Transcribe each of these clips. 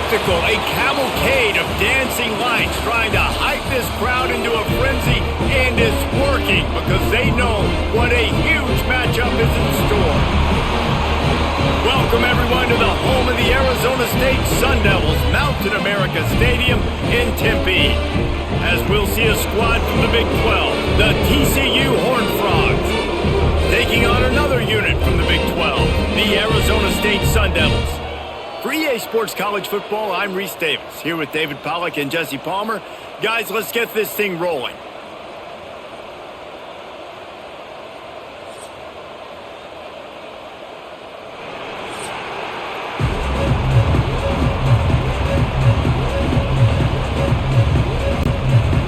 spectacle, a cavalcade of dancing lights trying to hype this crowd into a frenzy, and it's working because they know what a huge matchup is in store. Welcome everyone to the home of the Arizona State Sun Devils, Mountain America Stadium in Tempe. As we'll see a squad from the Big 12, the TCU Horned Frogs, taking on another unit from the Big 12, the Arizona State Sun Devils. For EA Sports College Football, I'm Reese Davis, here with David Pollack and Jesse Palmer. Guys, let's get this thing rolling.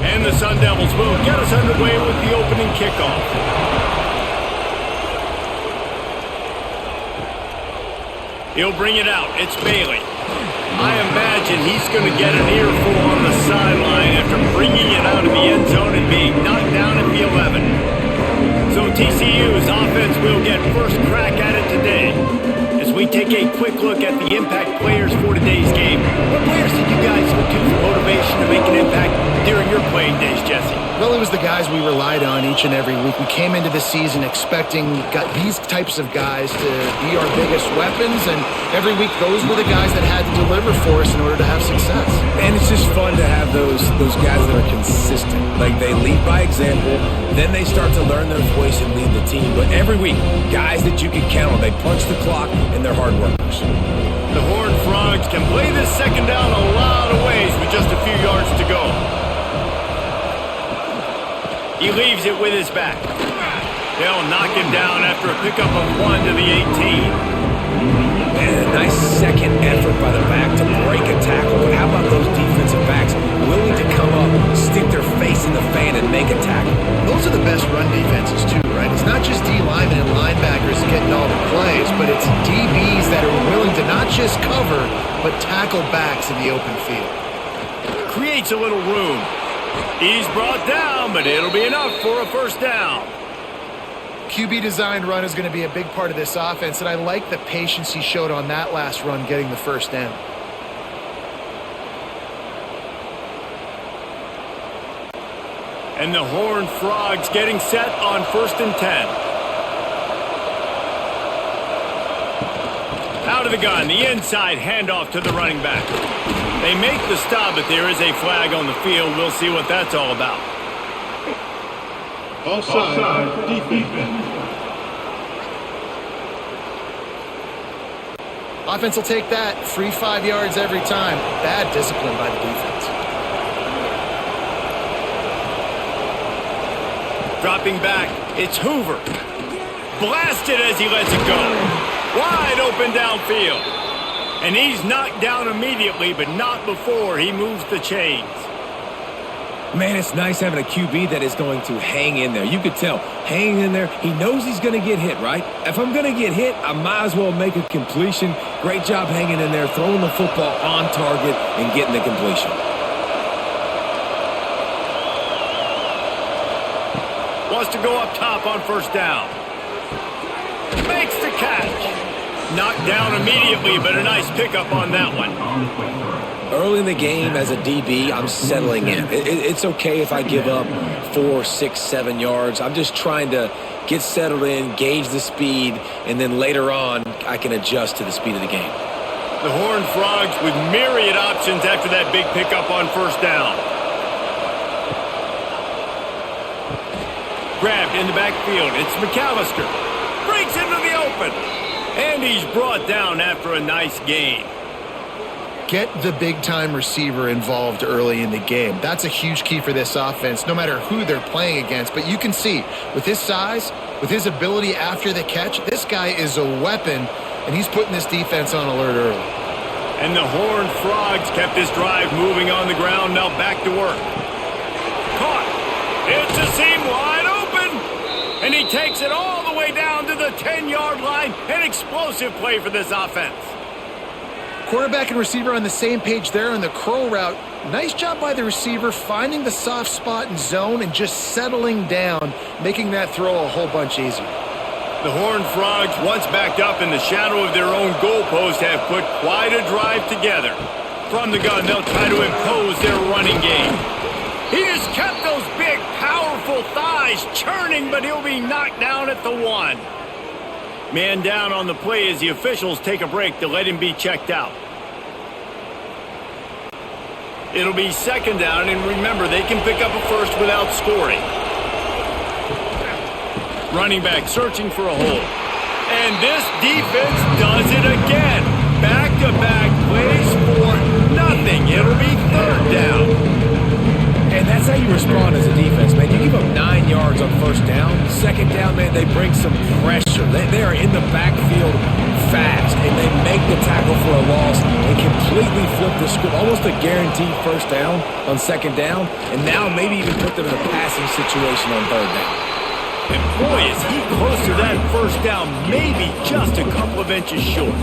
And the Sun Devils will get us underway with the opening kickoff. He'll bring it out. It's Bailey. I imagine he's going to get an earful on the sideline after bringing it out of the end zone and being knocked down at the 11. So TCU's offense will get first crack at it today. As we take a quick look at the impact players for today's game, what players did you guys look to for motivation to make an impact during your playing days, Jesse? Well, it was the guys we relied on each and every week. We came into the season expecting these types of guys to be our biggest weapons, and every week those were the guys that had to deliver for us in order to have success. And it's just fun to have those guys that are consistent. Like, they lead by example, then they start to learn their voice and lead the team. But every week, guys that you can count on, they punch the clock, and they're hard workers. The Horned Frogs can play this second down a lot of ways with just a few yards to go. He leaves it with his back. They'll knock him down after a pickup of 1 to the 18. And a nice second effort by the back to break a tackle. But how about those defensive backs willing to come up, stick their face in the fan, and make a tackle? Those are the best run defenses too, right? It's not just D linemen and linebackers getting all the plays, but it's DBs that are willing to not just cover, but tackle backs in the open field. Creates a little room. He's brought down, but it'll be enough for a first down. QB designed run is going to be a big part of this offense, and I like the patience he showed on that last run getting the first down. And the Horned Frogs getting set on 1st and 10. Out of the gun, the inside handoff to the running back. They make the stop, but there is a flag on the field. We'll see what that's all about. Offside, defense. Offense will take that. Free 5 yards every time. Bad discipline by the defense. Dropping back, it's Hoover. Blasted as he lets it go. Wide open downfield. And he's knocked down immediately, but not before he moves the chains. Man, it's nice having a QB that is going to hang in there. You could tell, hanging in there, he knows he's going to get hit, right? If I'm going to get hit, I might as well make a completion. Great job hanging in there, throwing the football on target and getting the completion. Wants to go up top on first down. Makes the catch. Knocked down immediately, but a nice pickup on that one. Early in the game, as a DB, I'm settling in. It's okay if I give up 4, 6, 7 yards. I'm just trying to get settled in, gauge the speed, and then later on, I can adjust to the speed of the game. The Horned Frogs with myriad options after that big pickup on first down. Grabbed in the backfield. It's McAllister. Breaks into the open. And he's brought down after a nice gain. Get the big-time receiver involved early in the game. That's a huge key for this offense, no matter who they're playing against. But you can see, with his size, with his ability after the catch, this guy is a weapon, and he's putting this defense on alert early. And the Horned Frogs kept this drive moving on the ground, now back to work. Caught. It's a seam wide open. And he takes it all the way down to the 10-yard line. An explosive play for this offense. Quarterback and receiver on the same page there on the curl route. Nice job by the receiver finding the soft spot in zone and just settling down, making that throw a whole bunch easier. The Horned Frogs, once backed up in the shadow of their own goalpost, have put quite a drive together. From the gun, they'll try to impose their running game. He just kept those big, powerful thighs churning, but he'll be knocked down at the 1. Man down on the play as the officials take a break to let him be checked out. It'll be second down, and remember, they can pick up a first without scoring. Running back searching for a hole. And this defense does it again. Back-to-back plays for nothing. It'll be third down. And that's how you respond as a defense, man. You give up 9 yards on first down. Second down, man, they bring some pressure. They are in the backfield fast, and they make the tackle for a loss and completely flip the script. Almost a guaranteed first down on second down, and now maybe even put them in a passing situation on third down. And boy, is he close to that first down, maybe just a couple of inches short.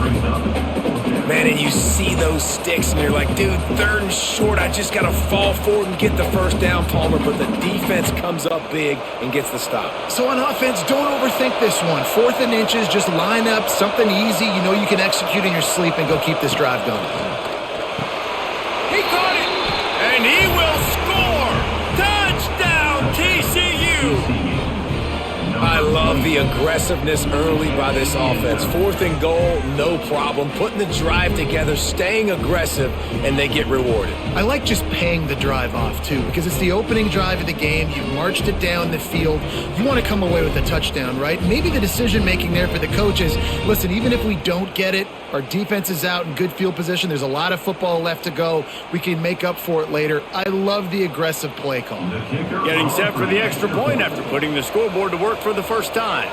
Man, and you see those sticks, and you're like, dude, third and short, I just got to fall forward and get the first down, Palmer, but the defense comes up big and gets the stop. So on offense, don't overthink this one. 4th and inches, just line up something easy you know you can execute in your sleep and go keep this drive going. He caught it, and he will score. Touchdown, TCU. I love the aggressiveness early by this offense. 4th and goal, no problem. Putting the drive together, staying aggressive, and they get rewarded. I like just paying the drive off, too, because it's the opening drive of the game. You've marched it down the field. You want to come away with a touchdown, right? Maybe the decision-making there for the coaches, listen, even if we don't get it, our defense is out in good field position. There's a lot of football left to go. We can make up for it later. I love the aggressive play call. Getting set for the extra point after putting the scoreboard to work for the first time.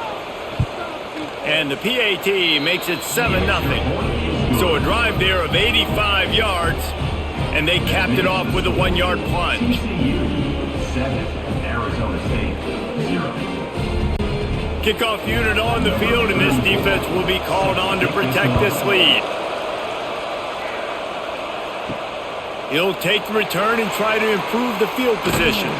And the PAT makes it 7-0. So a drive there of 85 yards, and they capped it off with a 1-yard plunge. TCU 7, Arizona State 0. Kickoff unit on the field, and this defense will be called on to protect this lead. He'll take the return and try to improve the field position.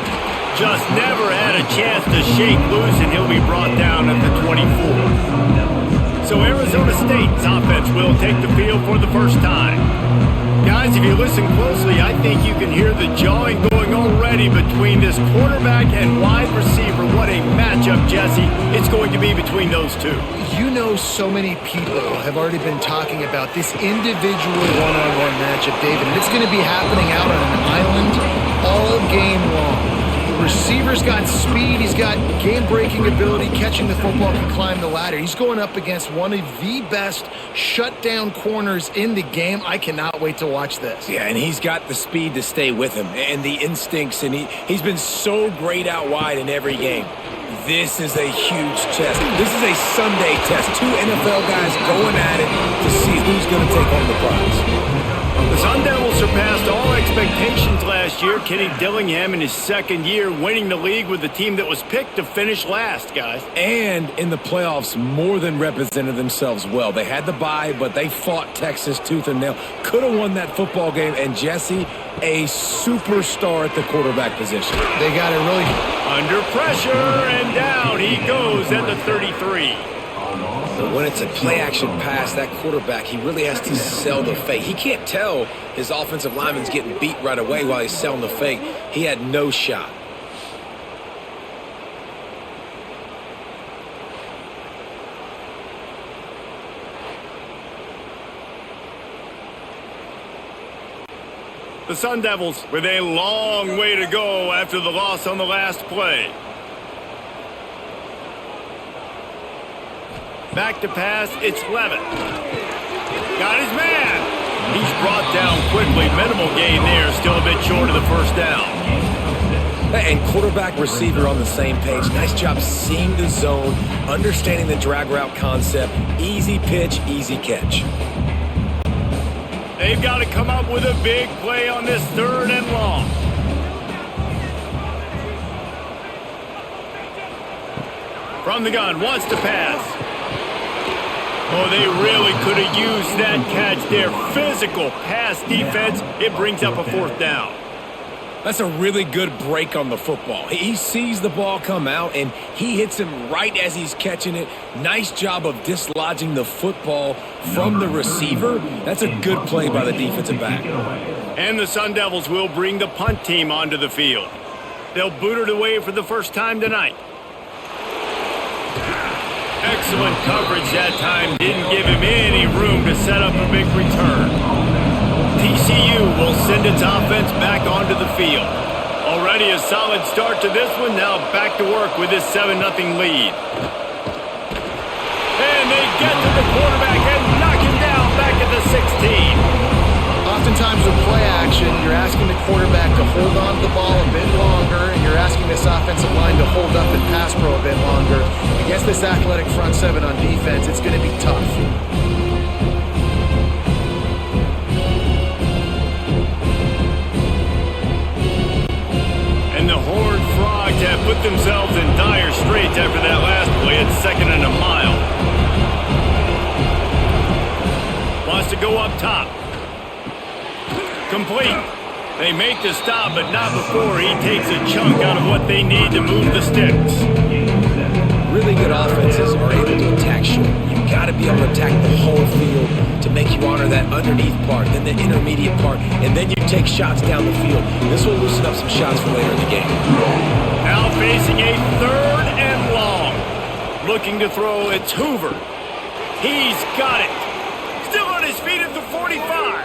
Just never had a chance to shake loose, and he'll be brought down at the 24. So Arizona State's offense will take the field for the first time. Guys, if you listen closely, I think you can hear the jawing going already between this quarterback and wide receiver. What a matchup, Jesse, it's going to be between those two. You know, so many people have already been talking about this individual one-on-one matchup, David, and it's going to be happening out on an island all game long. The receiver's got speed, he's got game-breaking ability, catching the football, can climb the ladder. He's going up against one of the best shutdown corners in the game. I cannot wait to watch this. Yeah, and he's got the speed to stay with him and the instincts, and he's been so great out wide in every game. This is a huge test. This is a Sunday test. 2 NFL guys going at it to see who's going to take home the prize. The Sun Devils surpassed all expectations last year. Kenny Dillingham in his second year winning the league with the team that was picked to finish last, guys. And in the playoffs, more than represented themselves well. They had the bye, but they fought Texas tooth and nail. Could have won that football game. And Jesse, a superstar at the quarterback position. They got it really under pressure, and down he goes at the 33. But when it's a play-action pass, that quarterback, he really has to sell the fake. He can't tell his offensive lineman's getting beat right away while he's selling the fake. He had no shot. The Sun Devils with a long way to go after the loss on the last play. Back to pass, it's Levitt. Got his man. He's brought down quickly. Minimal gain there, still a bit short of the first down. And quarterback receiver on the same page. Nice job seeing the zone, understanding the drag route concept. Easy pitch, easy catch. They've got to come up with a big play on this 3rd and long. From the gun, wants to pass. Oh, they really could have used that catch there. Physical pass defense. It brings up a 4th down. That's a really good break on the football. He sees the ball come out, and he hits him right as he's catching it. Nice job of dislodging the football from the receiver. That's a good play by the defensive back. And the Sun Devils will bring the punt team onto the field. They'll boot it away for the first time tonight. Excellent coverage that time. Didn't give him any room to set up a big return. TCU will send its offense back onto the field. Already a solid start to this one. Now back to work with this 7-0 lead. And they get to the quarterback and knock him down back at the 16. Oftentimes with play action, you're asking the quarterback to hold on to the ball a bit longer, and you're asking this offensive line to hold up and pass pro a bit longer. Against this athletic front seven on defense, it's going to be tough. And the Horned Frogs have put themselves in dire straits after that last play at 2nd and a mile. Wants to go up top. Complete. They make the stop, but not before he takes a chunk out of what they need to move the sticks. Really good offenses are able to attack short. You've got to be able to attack the whole field to make you honor that underneath part, then the intermediate part, and then you take shots down the field. This will loosen up some shots for later in the game. Now facing a 3rd and long. Looking to throw, it's Hoover. He's got it. Still on his feet at the 45.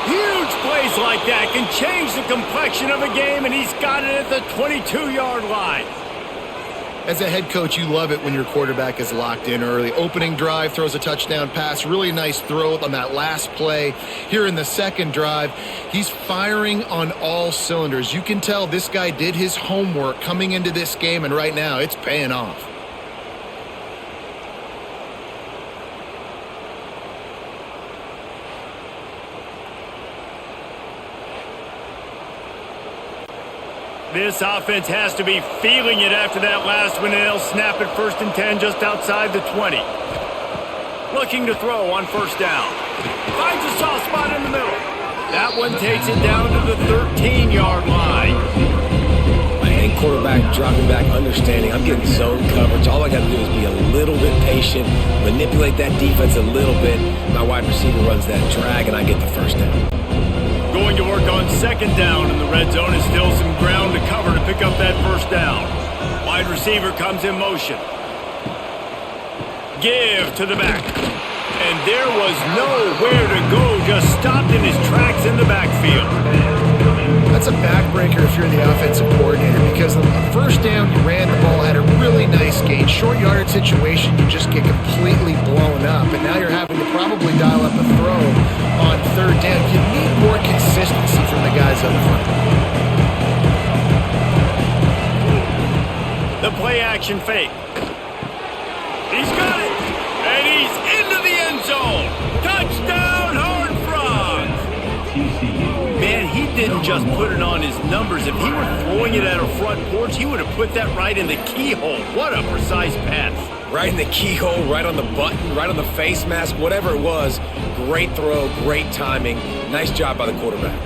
Huge plays like that can change the complexion of a game, and he's got it at the 22-yard line. As a head coach, you love it when your quarterback is locked in early. Opening drive, throws a touchdown pass. Really nice throw on that last play. Here in the second drive, he's firing on all cylinders. You can tell this guy did his homework coming into this game, and right now it's paying off. This offense has to be feeling it after that last one, and they'll snap it 1st and 10 just outside the 20. Looking to throw on 1st down. Finds a soft spot in the middle. That one takes it down to the 13-yard line. My head quarterback dropping back, understanding I'm getting zone coverage. All I got to do is be a little bit patient, manipulate that defense a little bit. My wide receiver runs that drag, and I get the 1st down. Going to work on 2nd down in the red zone, is still some ground to cover to pick up that 1st down. Wide receiver comes in motion. Give to the back. And there was nowhere to go, just stopped in his tracks in the backfield. That's a backbreaker if you're the offensive coordinator, because on the 1st down, you ran the ball, had a really nice gain. Short yardage situation, you just get completely blown up, and now you're having to probably dial up a throw on 3rd down. You need more consistency from the guys up front. The play action fake. He's got it, and he's into the end zone. Touchdown, Horned Frogs! Man, he didn't just put it on his numbers. If he were throwing it at a front porch, he would have put that right in the keyhole. What a precise pass. Right in the keyhole, right on the button, right on the face mask, whatever it was. Great throw, great timing. Nice job by the quarterback.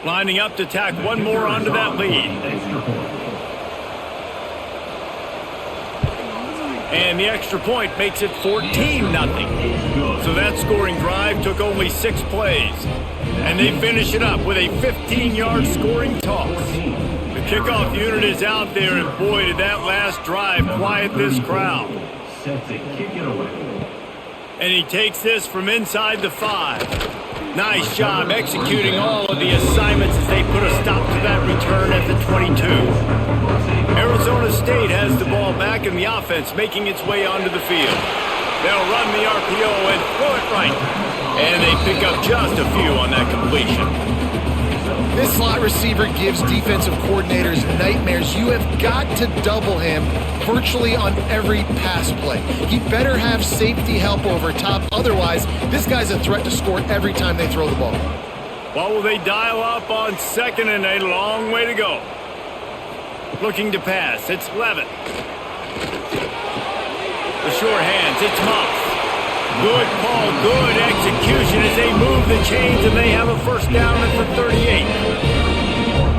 Lining up to tack one more onto that lead. And the extra point makes it 14-0. So that scoring drive took only 6 plays. And they finish it up with a 15-yard scoring toss. The kickoff unit is out there, and boy, did that last drive quiet this crowd. And he takes this from inside the 5. Nice job executing all of the assignments as they put a stop to that return at the 22. Arizona State has the ball back in the offense, making its way onto the field. They'll run the RPO and throw it right. And they pick up just a few on that completion. This slot receiver gives defensive coordinators nightmares. You have got to double him virtually on every pass play. He better have safety help over top. Otherwise, this guy's a threat to score every time they throw the ball. What will they dial up on second and a long way to go? Looking to pass. It's Levitt. The short hands. It's Moss. Good call, good execution as they move the chains and they have a first down at the 38.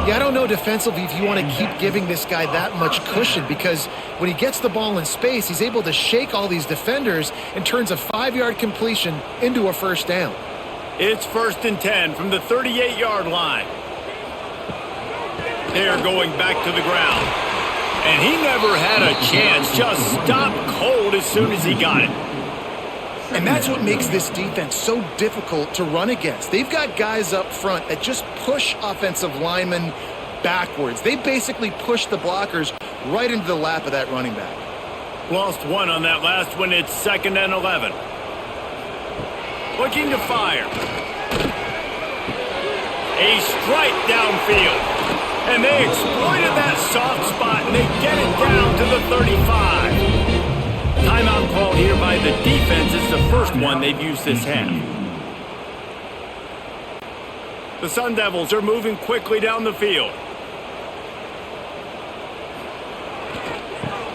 Yeah, I don't know defensively if you want to keep giving this guy that much cushion because when he gets the ball in space, he's able to shake all these defenders and turns a 5-yard completion into a first down. It's 1st and 10 from the 38-yard line. They're going back to the ground. And he never had a chance, just stopped cold as soon as he got it. And that's what makes this defense so difficult to run against. They've got guys up front that just push offensive linemen backwards. They basically push the blockers right into the lap of that running back. Lost one on that last one. It's 2nd and 11. Looking to fire. A strike downfield. And they exploited that soft spot, and they get it down to the 35. Timeout called here by the defense. It's the first one they've used this half. The Sun Devils are moving quickly down the field.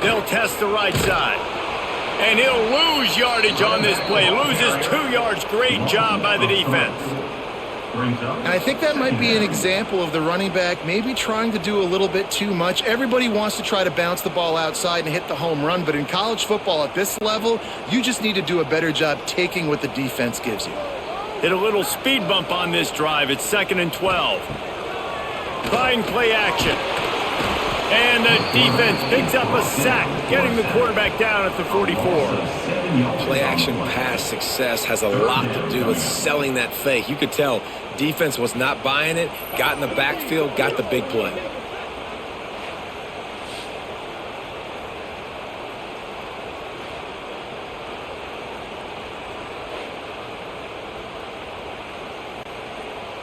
They'll test the right side. And he'll lose yardage on this play. Loses 2 yards. Great job by the defense. And I think that might be an example of the running back maybe trying to do a little bit too much. Everybody wants to try to bounce the ball outside and hit the home run, but in college football at this level, you just need to do a better job taking what the defense gives you. Hit a little speed bump on this drive. It's 2nd and 12. Trying play action. And the defense picks up a sack, getting the quarterback down at the 44. Play action pass success has a lot to do with selling that fake. You could tell defense was not buying it, got in the backfield, got the big play.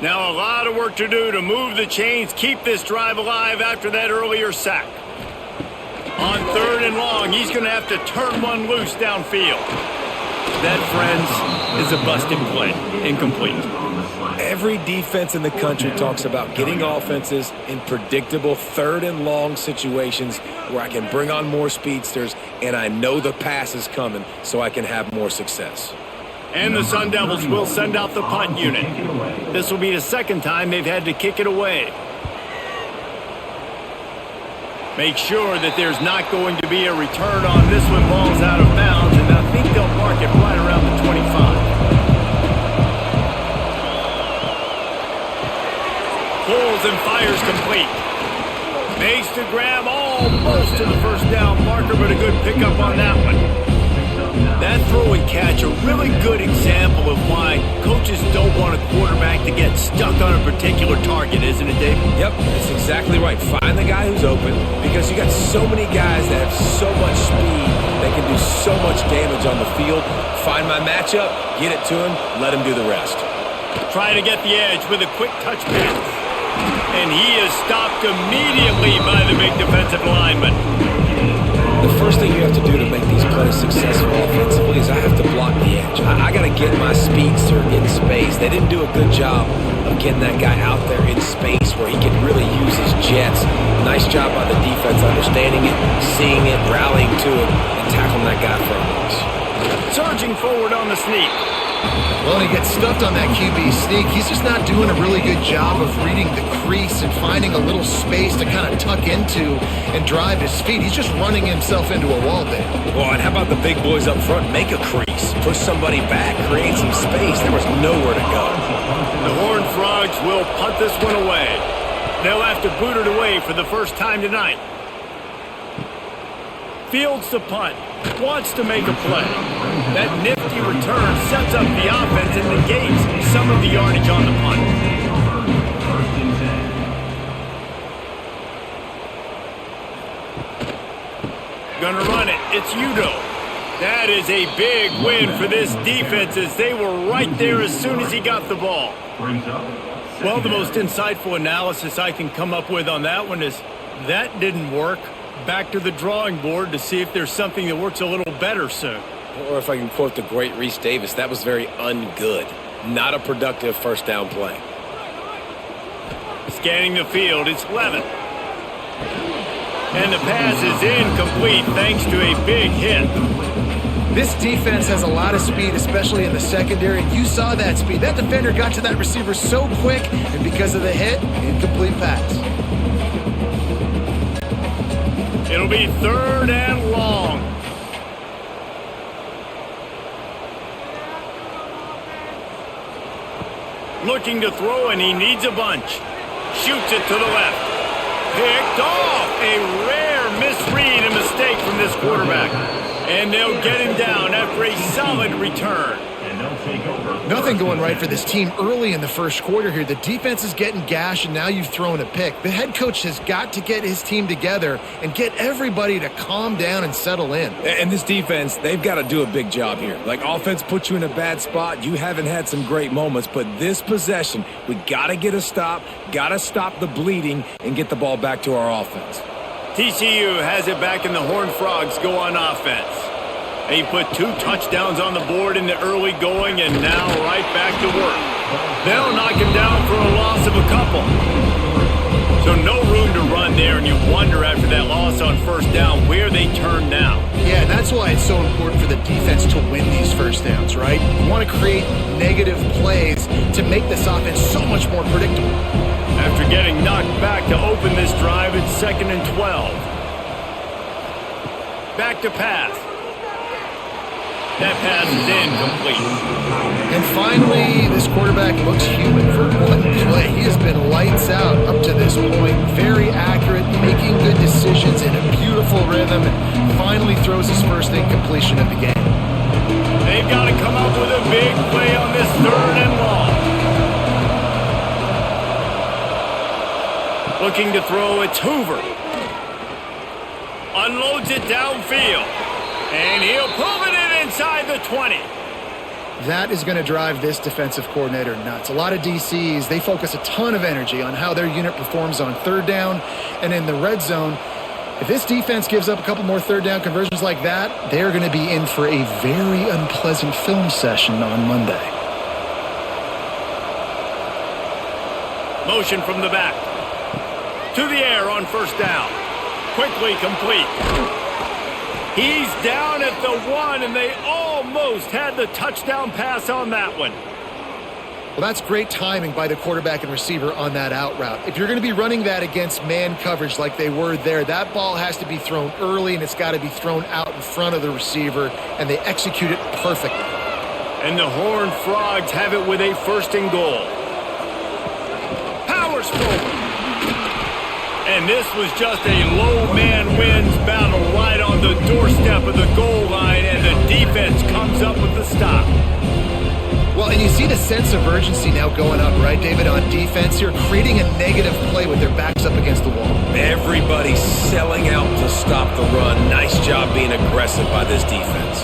Now a lot of work to do to move the chains, keep this drive alive after that earlier sack. On 3rd and long, he's going to have to turn one loose downfield. That, friends, is a busted play. Incomplete. Every defense in the country talks about getting offenses in predictable 3rd and long situations where I can bring on more speedsters and I know the pass is coming so I can have more success. And the Sun Devils will send out the punt unit. This will be the 2nd time they've had to kick it away. Make sure that there's not going to be a return on this one. Ball's out of bounds, and I think they'll mark it right around the 25. Pulls and fires complete. Makes the grab almost to the first down marker, but a good pickup on that one. That throw and catch, a really good example of why coaches don't want a quarterback to get stuck on a particular target, isn't it, Dave? Yep, that's exactly right. Find the guy who's open because you got so many guys that have so much speed that can do so much damage on the field. Find my matchup, get it to him, let him do the rest. Trying to get the edge with a quick touch pass. And he is stopped immediately by the big defensive lineman. The first thing you have to do to make these plays successful offensively is I have to block the edge. I got to get my speedster in space. They didn't do a good job of getting that guy out there in space where he can really use his jets. Nice job by the defense understanding it, seeing it, rallying to it, and tackling that guy for a loss. Surging forward on the sneak. Well, when he gets stuffed on that QB sneak, he's just not doing a really good job of reading the crease and finding a little space to kind of tuck into and drive his feet. He's just running himself into a wall there. Well, and how about the big boys up front? Make a crease. Push somebody back. Create some space. There was nowhere to go. The Horned Frogs will punt this one away. They'll have to boot it away for the first time tonight. Fields the punt. Wants to make a play. That nifty return sets up the offense and negates some of the yardage on the punt. Gonna run it. It's Udo. That is a big win for this defense as they were right there as soon as he got the ball. Well, the most insightful analysis I can come up with on that one is that didn't work. Back to the drawing board to see if there's something that works a little better soon. Or if I can quote the great Reese Davis, that was very ungood. Not a productive first down play. scanning the field. It's Levin. And the pass is incomplete thanks to a big hit. This defense has a lot of speed, especially in the secondary. You saw that speed. That defender got to that receiver so quick, and because of the hit, incomplete pass. It'll be 3rd and long. Looking to throw, and he needs a bunch. Shoots it to the left. Picked off. A rare misread and mistake from this quarterback. And they'll get him down after a solid return. And they'll take over. Nothing going right for this team early in the first quarter here. The defense is getting gashed, and now you've thrown a pick. The head coach has got to get his team together and get everybody to calm down and settle in. And this defense, they've got to do a big job here. Like, offense puts you in a bad spot. You haven't had some great moments, but this possession, we got to get a stop, got to stop the bleeding, and get the ball back to our offense. TCU has it back, and the Horned Frogs go on offense. They put 2 touchdowns on the board in the early going, and now right back to work. They'll knock him down for a loss of a couple. So no room to run there, and you wonder after that loss on first down where they turn now. Yeah, and that's why it's so important for the defense to win these first downs, right? You want to create negative plays to make this offense so much more predictable. After getting knocked back to open this drive, it's 2nd and 12. Back to pass. That pass is incomplete. And finally, this quarterback looks human for one play. He has been lights out up to this point. Very accurate, making good decisions in a beautiful rhythm, and finally throws his first incompletion of the game. They've got to come up with a big play on this 3rd and long. Looking to throw, it's Hoover. Unloads it downfield. And he'll pull it in inside the 20. That is going to drive this defensive coordinator nuts. A lot of DCs, they focus a ton of energy on how their unit performs on 3rd down and in the red zone. If this defense gives up a couple more 3rd down conversions like that, they're going to be in for a very unpleasant film session on Monday. Motion from the back. To the air on first down. Quickly complete. He's down at the 1, and they almost had the touchdown pass on that one. Well, that's great timing by the quarterback and receiver on that out route. If you're going to be running that against man coverage like they were there, that ball has to be thrown early, and it's got to be thrown out in front of the receiver, and they execute it perfectly. And the Horned Frogs have it with a 1st and goal. Powers forward. And this was just a low man wins battle right on the doorstep of the goal line, and the defense comes up with the stop. Well, and you see the sense of urgency now going up, right, David, on defense here, creating a negative play with their backs up against the wall. Everybody's selling out to stop the run. Nice job being aggressive by this defense.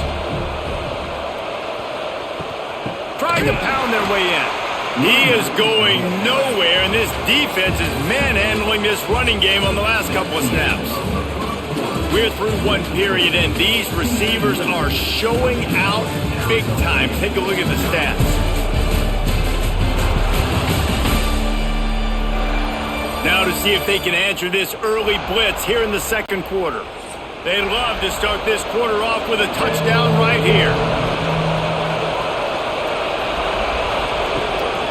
Trying to pound their way in. He is going nowhere, and this defense is manhandling this running game on the last couple of snaps. We're through 1 period, and these receivers are showing out big time. Take a look at the stats. Now to see if they can answer this early blitz here in the 2nd quarter. They'd love to start this quarter off with a touchdown right here.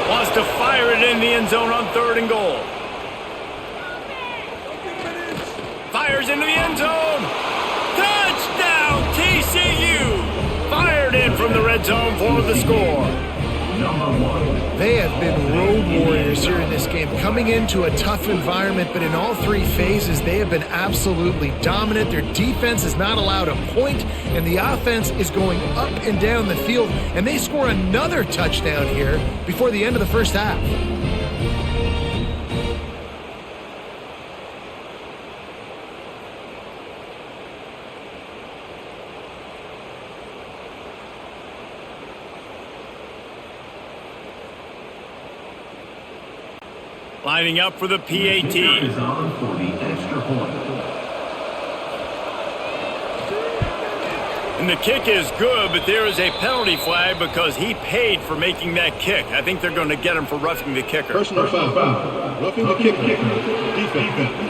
Wants to fire it in the end zone on 3rd and goal. Fires into the end zone. Touchdown, TCU. Fired in from the red zone for the score. They have been road warriors here in this game, coming into a tough environment, but in all 3 phases, they have been absolutely dominant. Their defense is not allowed a point, and the offense is going up and down the field, and they score another touchdown here before the end of the first half. Lining up for the PAT. Is on for the extra point. And the kick is good, but there is a penalty flag because he paid for making that kick. I think they're going to get him for roughing the kicker. Personal foul. Roughing the kicker. Defense.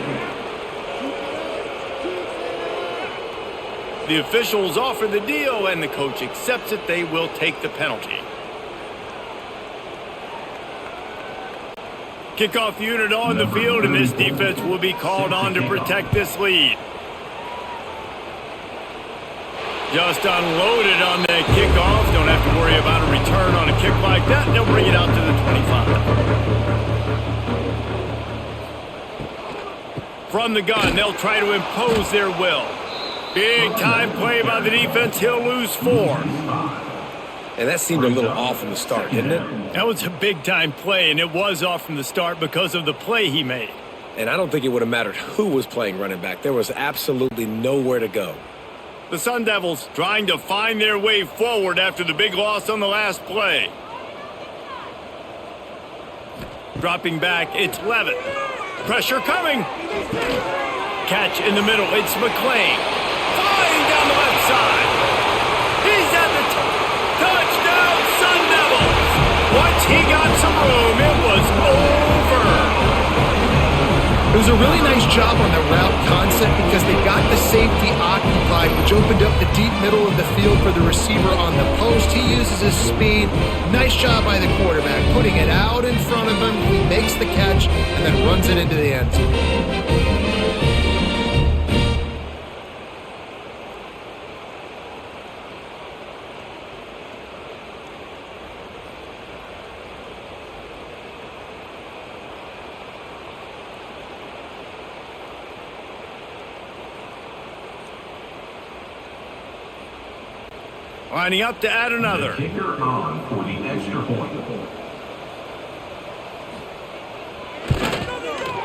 The officials offer the deal, and the coach accepts it. They will take the penalty. Kickoff unit on the field, and this defense will be called on to protect this lead. Just unloaded on that kickoff. Don't have to worry about a return on a kick like that. They'll bring it out to the 25. From the gun, they'll try to impose their will. Big time play by the defense. He'll lose 4. And that seemed a little off from the start, didn't it? That was a big time play, and it was off from the start because of the play he made. And I don't think it would have mattered who was playing running back. There was absolutely nowhere to go. The Sun Devils trying to find their way forward after the big loss on the last play. Dropping back, it's Levitt. Pressure coming. Catch in the middle, it's McClain. Flying down the left side. He's at the touchdown, Sun Devils. Once he got some room, it was over. It was a really nice job on the route concept because they got the safety occupied, which opened up the deep middle of the field for the receiver on the post. He uses his speed. Nice job by the quarterback, putting it out in front of him. He makes the catch and then runs it into the end zone. Lining up to add another. Kicker on for the extra point.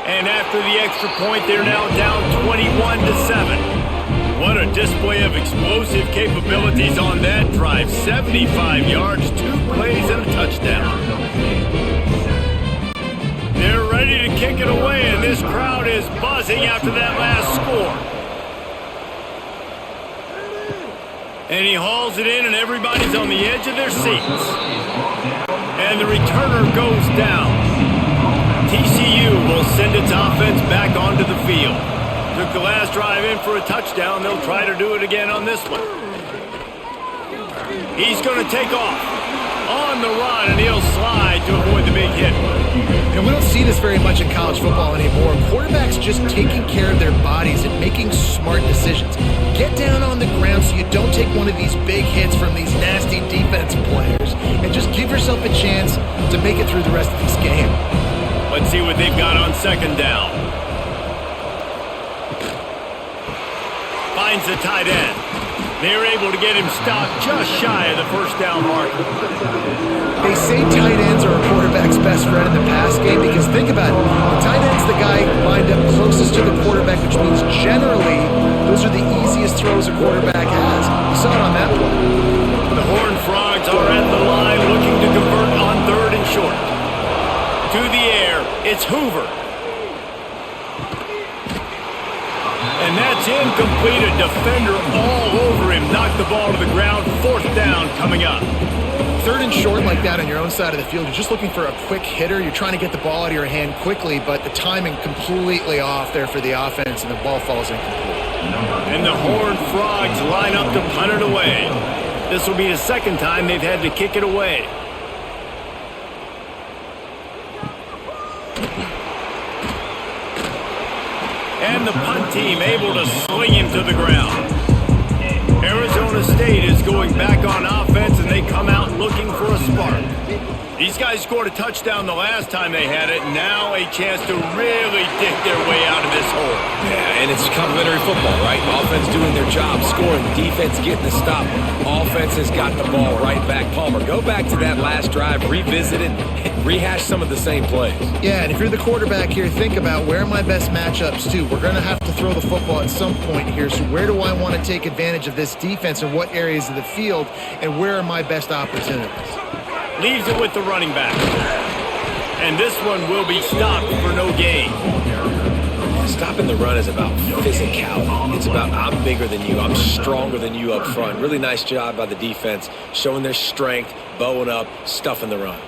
And after the extra point, they're now down 21-7. What a display of explosive capabilities on that drive. 75 yards, 2 plays, and a touchdown. They're ready to kick it away, and this crowd is buzzing after that last score. And he hauls it in, and everybody's on the edge of their seats. And the returner goes down. TCU will send its offense back onto the field. Took the last drive in for a touchdown. They'll try to do it again on this one. He's going to take off on the run, and he'll slide to avoid the big hit. And we don't see this very much in college football anymore. Quarterbacks just taking care of their bodies and making smart decisions. Get down on the ground so you don't take one of these big hits from these nasty defensive players and just give yourself a chance to make it through the rest of this game. Let's see what they've got on second down. Finds the tight end. They're able to get him stopped just shy of the first down marker. They say tight ends are a quarterback's best friend in the pass game because think about it. The tight end's the guy lined up closest to the quarterback, which means generally those are the easiest throws a quarterback has. You saw it on that play. The Horned Frogs are at the line looking to convert on 3rd and short. To the air, it's Hoover. And that's incomplete. A defender all over him. Knocked the ball to the ground. 4th down coming up. 3rd and short like that on your own side of the field. You're just looking for a quick hitter. You're trying to get the ball out of your hand quickly, but the timing completely off there for the offense, and the ball falls incomplete. And the Horned Frogs line up to punt it away. This will be the 2nd time they've had to kick it away. And the punt team able to sling him to the ground. Arizona State is going back on offense, and they come out looking for a spark. These guys scored a touchdown the last time they had it. Now a chance to really dig their way out of this hole. Yeah, and it's complimentary football, right? Offense doing their job, scoring, defense getting the stop. Offense has got the ball right back. Palmer, go back to that last drive, revisit it, rehash some of the same plays. Yeah, and if you're the quarterback here, think about where are my best matchups too. We're going to have to throw the football at some point here, so where do I want to take advantage of this defense and what areas of the field, and where are my best opportunities? Leaves it with the running back. And this one will be stopped for no gain. Stopping the run is about physicality. It's about I'm bigger than you, I'm stronger than you up front. Really nice job by the defense, showing their strength, bowing up, stuffing the run.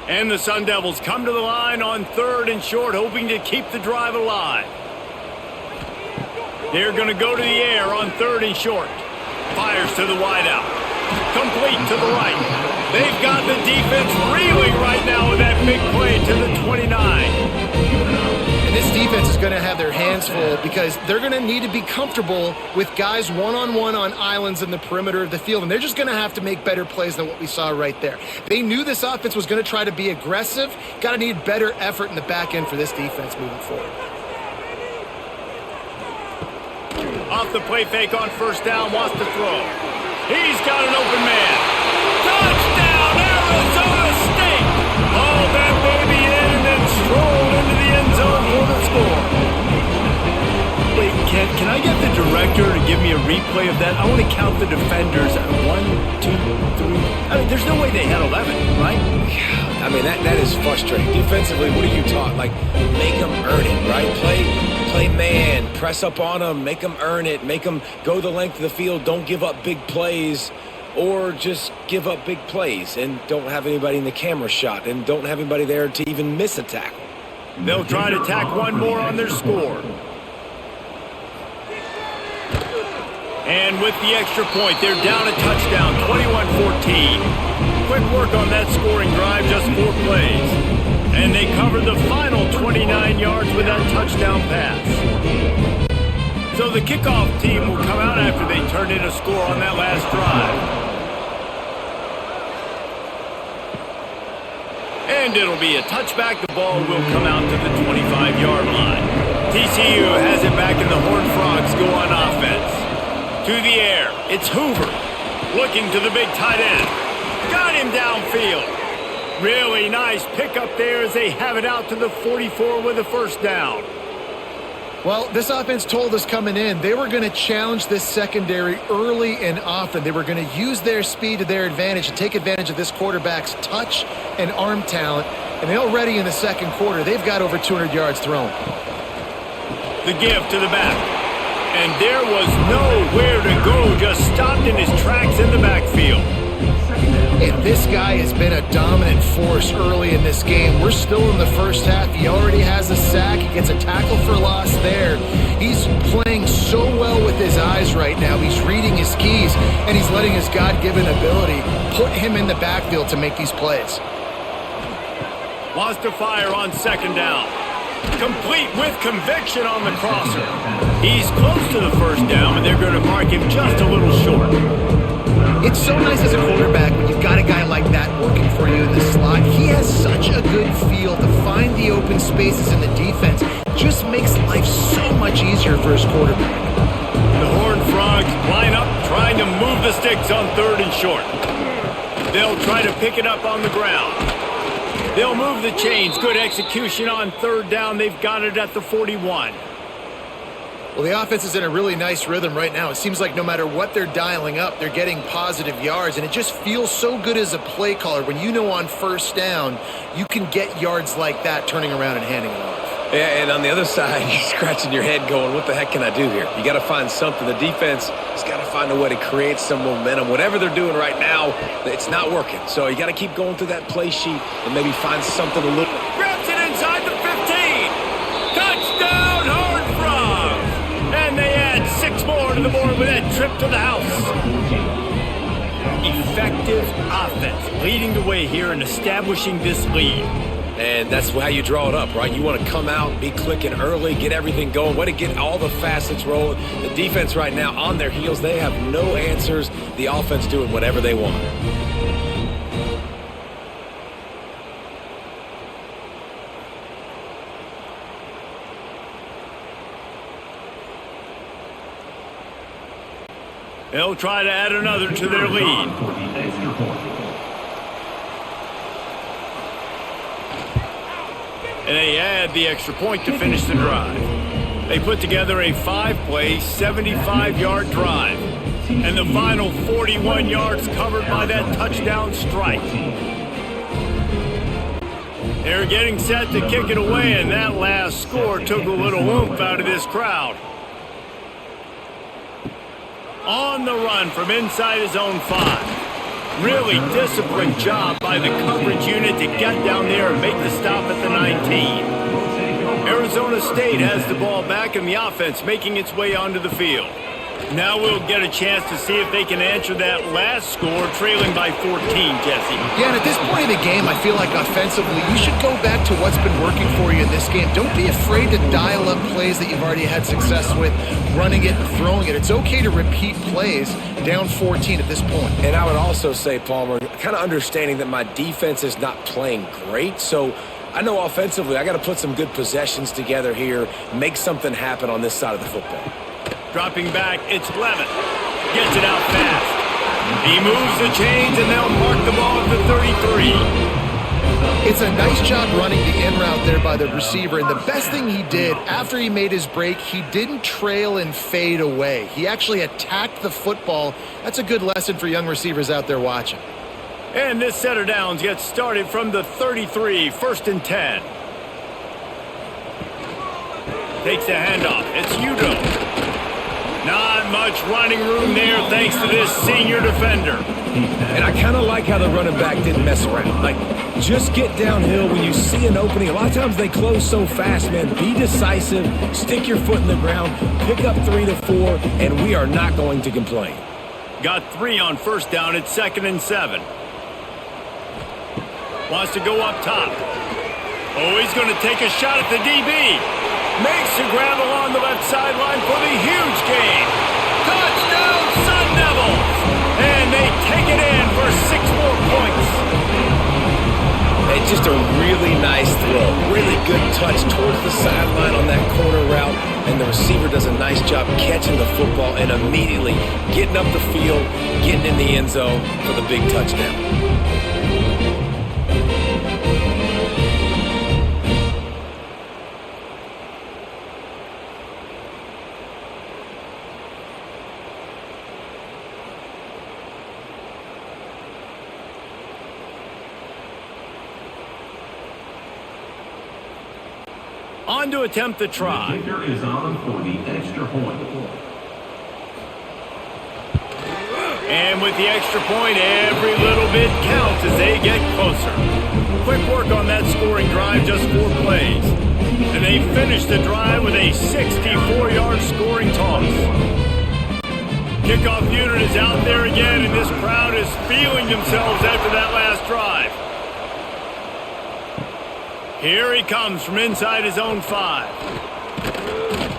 And the Sun Devils come to the line on 3rd and short, hoping to keep the drive alive. They're going to go to the air on 3rd and short. Fires to the wideout. Complete to the right. They've got the defense reeling right now with that big play to the 29. And this defense is going to have their hands full because they're going to need to be comfortable with guys one-on-one on islands in the perimeter of the field, and they're just going to have to make better plays than what we saw right there. They knew this offense was going to try to be aggressive. Got to need better effort in the back end for this defense moving forward. Off the play fake on 1st down, wants to throw. He's got an open man. Touchdown, Arizona State! Oh, that baby in and then strolled into the end zone for the score. Wait, can I get the director to give me a replay of that? I want to count the defenders. 1, 2, 3. I mean, there's no way they had 11, right? I mean, that is frustrating. Defensively, what are you taught? Like, make them earn it, right? Play man, press up on them, make them earn it, make them go the length of the field, don't give up big plays, or just give up big plays and don't have anybody in the camera shot and don't have anybody there to even miss a tackle. They'll try to tack one more on their score. And with the extra point, they're down a touchdown, 21-14. Quick work on that scoring drive, just 4 plays. And they covered the final 29 yards with that touchdown pass. So the kickoff team will come out after they turn in a score on that last drive. And it'll be a touchback. The ball will come out to the 25-yard line. TCU has it back, and the Horned Frogs go on offense. To the air, it's Hoover. Looking to the big tight end. Got him downfield. Really nice pickup there as they have it out to the 44 with a 1st down. Well, this offense told us coming in they were going to challenge this secondary early and often. They were going to use their speed to their advantage and take advantage of this quarterback's touch and arm talent. And already in the 2nd quarter, they've got over 200 yards thrown. The give to the back. And there was nowhere to go, just stopped in his tracks in the backfield. And this guy has been a dominant force early in this game. We're still in the 1st half. He already has a sack. He gets a tackle for loss there. He's playing so well with his eyes right now. He's reading his keys, and he's letting his God-given ability put him in the backfield to make these plays. Wants to fire on 2nd down. Complete with conviction on the crosser. He's close to the 1st down, and they're going to mark him just a little short. It's so nice as a quarterback when you've got a guy like that working for you in the slot. He has such a good feel to find the open spaces in the defense. Just makes life so much easier for his quarterback. The Horned Frogs line up, trying to move the sticks on 3rd and short. They'll try to pick it up on the ground. They'll move the chains. Good execution on 3rd down. They've got it at the 41. Well, the offense is in a really nice rhythm right now. It seems like no matter what they're dialing up, they're getting positive yards, and it just feels so good as a play caller when you know on 1st down you can get yards like that turning around and handing it off. Yeah, and on the other side, you're scratching your head going, what the heck can I do here? You got to find something. The defense has got to find a way to create some momentum. Whatever they're doing right now, it's not working. So you got to keep going through that play sheet and maybe find something a little. Grabs it inside the 15. Touchdown, Horned Frogs. And they add 6 more to the board with that trip to the house. Effective offense leading the way here and establishing this lead. And that's how you draw it up, right? You want to come out, be clicking early, get everything going, way to get all the facets rolling. The defense right now on their heels, they have no answers. The offense doing whatever they want. They'll try to add another to their lead. And they add the extra point to finish the drive. They put together a 5-play, 75-yard drive. And the final 41 yards covered by that touchdown strike. They're getting set to kick it away, and that last score took a little oomph out of this crowd. On the run from inside his own 5. Really disciplined job by the coverage unit to get down there and make the stop at the 19. Arizona State has the ball back in the offense, making its way onto the field. Now we'll get a chance to see if they can answer that last score, trailing by 14, Jesse. Yeah, and at this point in the game, I feel like offensively, you should go back to what's been working for you in this game. Don't be afraid to dial up plays that you've already had success with, running it and throwing it. It's okay to repeat plays down 14 at this point. And I would also say, Palmer, kind of understanding that my defense is not playing great, so I know offensively I got to put some good possessions together here, make something happen on this side of the football. Dropping back, it's Levitt. Gets it out fast. He moves the chains, and they'll mark the ball at the 33. It's a nice job running the in route there by the receiver, and the best thing he did after he made his break, he didn't trail and fade away. He actually attacked the football. That's a good lesson for young receivers out there watching. And this set of downs gets started from the 33, 1st and 10. Takes the handoff. It's Udo. Not much running room there thanks to this senior defender. And I kind of like how the running back didn't mess around. Like, just get downhill when you see an opening. A lot of times they close so fast, man. Be decisive, stick your foot in the ground, pick up 3 to 4, and we are not going to complain. Got 3 on 1st down. It's 2nd and 7. Wants to go up top. Oh, he's going to take a shot at the DB. Makes the grab along the left sideline for the huge gain. Touchdown, Sun Devils! And they take it in for 6 more points. It's just a really nice throw. Really good touch towards the sideline on that corner route. And the receiver does a nice job catching the football and immediately getting up the field, getting in the end zone for the big touchdown. On to attempt the try. The kicker is on for the extra point. And with the extra point, every little bit counts as they get closer. Quick work on that scoring drive, just 4 plays. And they finish the drive with a 64-yard scoring toss. Kickoff unit is out there again, and this crowd is feeling themselves after that last drive. Here he comes from inside his own 5.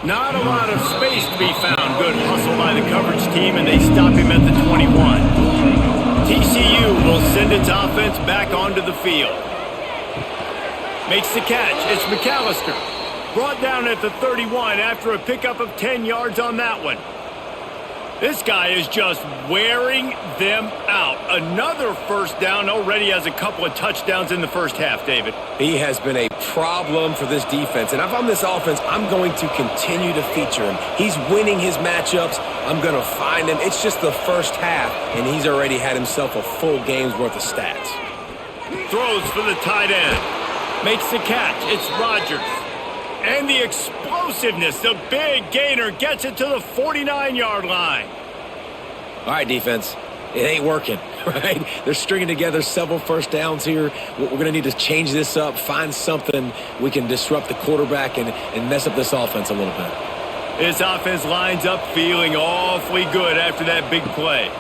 Not a lot of space to be found. Good hustle by the coverage team, and they stop him at the 21. TCU will send its offense back onto the field. Makes the catch. It's McAllister. Brought down at the 31 after a pickup of 10 yards on that one. This guy is just wearing them out. Another 1st down, already has a couple of touchdowns in the first half, David. He has been a problem for this defense. And if I'm this offense, I'm going to continue to feature him. He's winning his matchups. I'm going to find him. It's just the first half, and he's already had himself a full game's worth of stats. Throws for the tight end. Makes the catch. It's Rodgers. And the explosiveness, the big gainer, gets it to the 49-yard line. All right, defense. It ain't working, right? They're stringing together several 1st downs here. We're going to need to change this up, find something we can disrupt the quarterback and mess up this offense a little bit. This offense lines up feeling awfully good after that big play.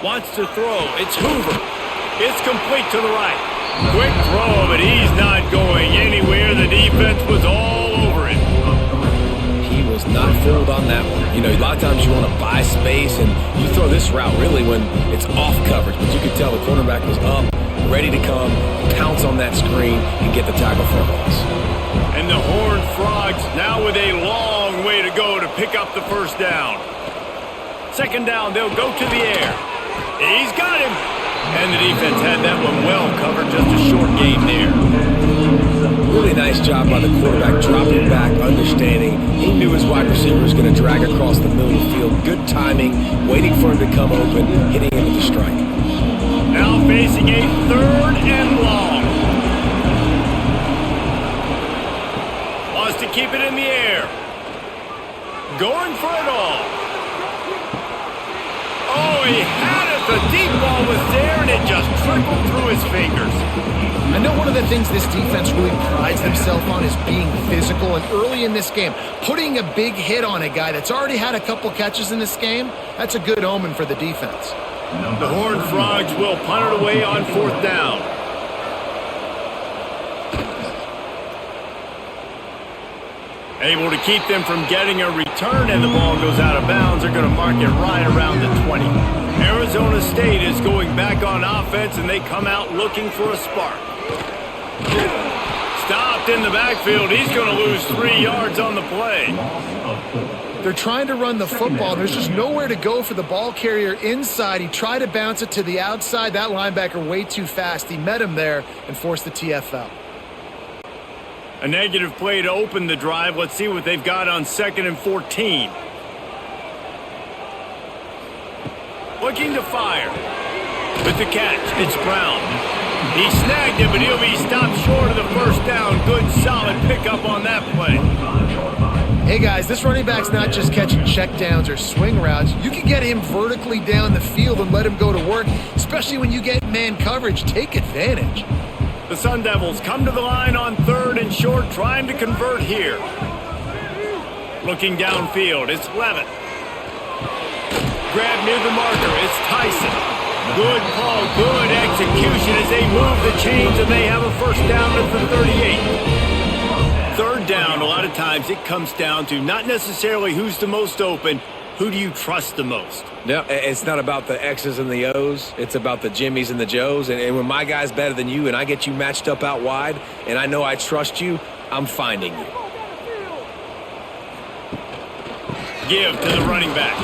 Wants to throw. It's Hoover. It's complete to the right. Quick throw, but he's not going anywhere. The defense was all over it. He was not fooled on that one. You know, a lot of times you want to buy space, and you throw this route really when it's off coverage. But you could tell the cornerback was up, ready to come, pounce on that screen, and get the tackle for a loss. And the Horned Frogs now with a long way to go to pick up the 1st down. 2nd down, they'll go to the air. He's got him. And the defense had that one well covered, just a short game there. Really nice job by the quarterback, dropping back, understanding. He knew his wide receiver was going to drag across the middle of the field. Good timing, waiting for him to come open, hitting him with the strike. Now facing a 3rd and long. Wants to keep it in the air. Going for it all. Oh, he had it The deep ball was there, and it just trickled through his fingers. I know one of the things this defense really prides themselves on is being physical, and early in this game, putting a big hit on a guy that's already had a couple catches in this game, that's a good omen for the defense. The Horned Frogs will punt it away on 4th down. Able to keep them from getting a return, and the ball goes out of bounds. They're going to mark it right around the 20. Arizona State is going back on offense, and they come out looking for a spark. Stopped in the backfield. He's going to lose 3 yards on the play. They're trying to run the football. There's just nowhere to go for the ball carrier inside. He tried to bounce it to the outside. That linebacker way too fast. He met him there and forced the TFL. A negative play to open the drive. Let's see what they've got on 2nd and 14. Looking to fire. With the catch, it's Brown. He snagged it, but he'll be stopped short of the first down. Good, solid pickup on that play. Hey guys, this running back's not just catching checkdowns or swing routes. You can get him vertically down the field and let him go to work, especially when you get man coverage. Take advantage. The Sun Devils come to the line on 3rd and short, trying to convert here. Looking downfield, it's Levitt. Grab near the marker, it's Tyson. Good call, good execution as they move the chains, and they have a first down at the 38. 3rd down, a lot of times it comes down to not necessarily who's the most open, who do you trust the most? No, it's not about the X's and the O's. It's about the Jimmies and the Joes. And when my guy's better than you and I get you matched up out wide and I know I trust you, I'm finding you. Give to the running back.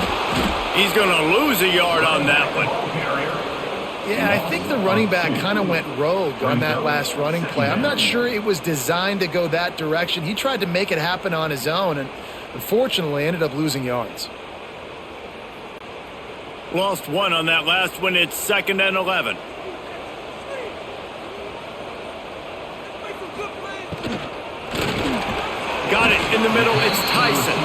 He's going to lose a yard on that one. Yeah, I think the running back kind of went rogue on that last running play. I'm not sure it was designed to go that direction. He tried to make it happen on his own and unfortunately ended up losing yards. Lost 1 on that last one. It's 2nd and 11. Got it in the middle. It's Tyson.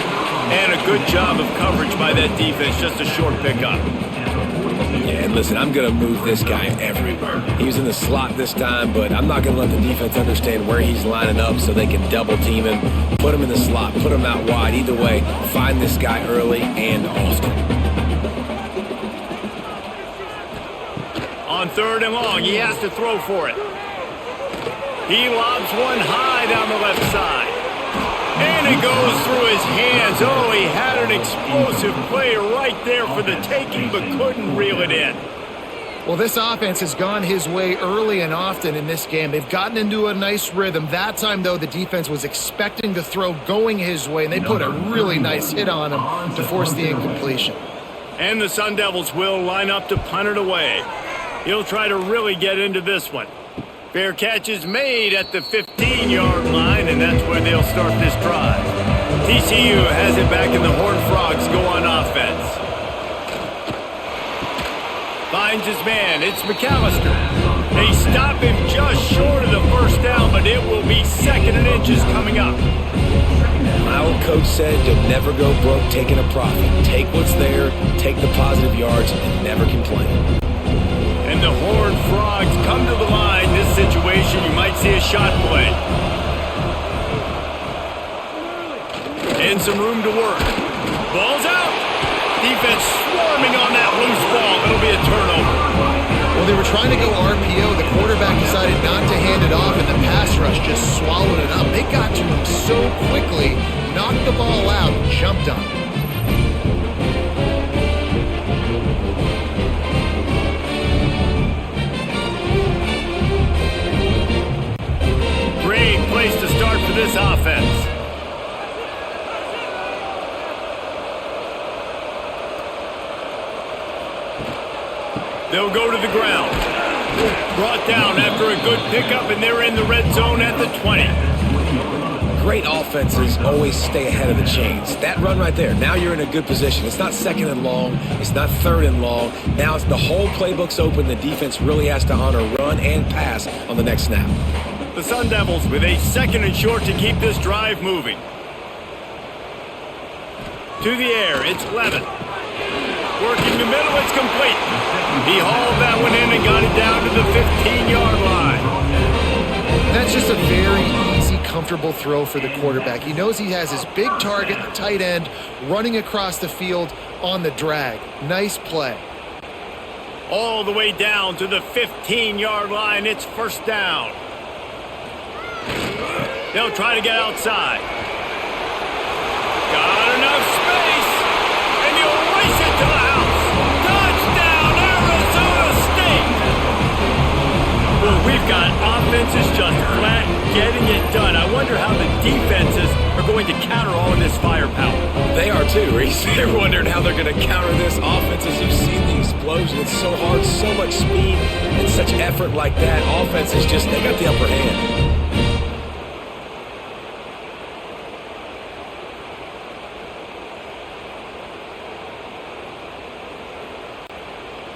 And a good job of coverage by that defense. Just a short pickup. Yeah, and listen, I'm going to move this guy everywhere. He was in the slot this time, but I'm not going to let the defense understand where he's lining up so they can double team him, put him in the slot, put him out wide. Either way, find this guy early and often. On 3rd and long, he has to throw for it. He lobs one high down the left side. And it goes through his hands. Oh, he had an explosive play right there for the taking, but couldn't reel it in. Well, this offense has gone his way early and often in this game. They've gotten into a nice rhythm. That time, though, the defense was expecting the throw going his way, and they put a really nice hit on him to force the incompletion. And the Sun Devils will line up to punt it away. He'll try to really get into this one. Fair catch is made at the 15-yard line, and that's where they'll start this drive. TCU has it back, and the Horned Frogs go on offense. Finds his man. It's McAllister. They stop him just short of the first down, but it will be 2nd and inches coming up. My old coach said you'll never go broke taking a profit. Take what's there, take the positive yards, and never complain. And the Horned Frogs come to the line. This situation, you might see a shot play. And some room to work. Ball's out. Defense swarming on that loose ball. It'll be a turnover. Well, they were trying to go RPO. The quarterback decided not to hand it off, and the pass rush just swallowed it up. They got to him so quickly, knocked the ball out, and jumped on it. Great place to start for this offense. They'll go to the ground. Brought down after a good pickup, and they're in the red zone at the 20. Great offenses always stay ahead of the chains. That run right there, now you're in a good position. It's not 2nd and long. It's not 3rd and long. Now it's the whole playbook's open. The defense really has to honor run and pass on the next snap. The Sun Devils with a 2nd and short to keep this drive moving. To the air, it's Levitt. Working the middle, it's complete. He hauled that one in and got it down to the 15-yard line. That's just a very easy, comfortable throw for the quarterback. He knows he has his big target, the tight end, running across the field on the drag. Nice play. All the way down to the 15-yard line. It's first down. They'll try to get outside. Got enough space, and he'll race it to the house. Touchdown, Arizona State! Well, we've got offenses just flat getting it done. I wonder how the defenses are going to counter all of this firepower. They are too, Reese. They're wondering how they're going to counter this offense. As you've seen the explosion, it's so hard, so much speed, and such effort like that. Offense is just, they got the upper hand.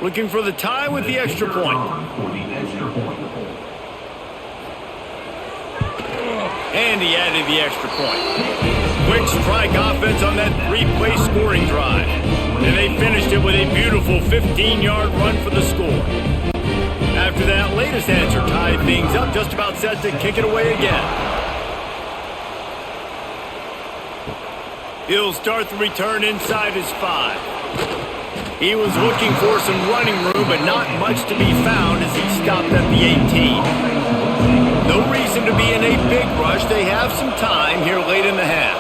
Looking for the tie with the extra point. And he added the extra point. Quick strike offense on that three-play scoring drive. And they finished it with a beautiful 15-yard run for the score. After that latest answer tied things up, just about set to kick it away again. He'll start the return inside his 5. He was looking for some running room, but not much to be found as he stopped at the 18. No reason to be in a big rush. They have some time here late in the half.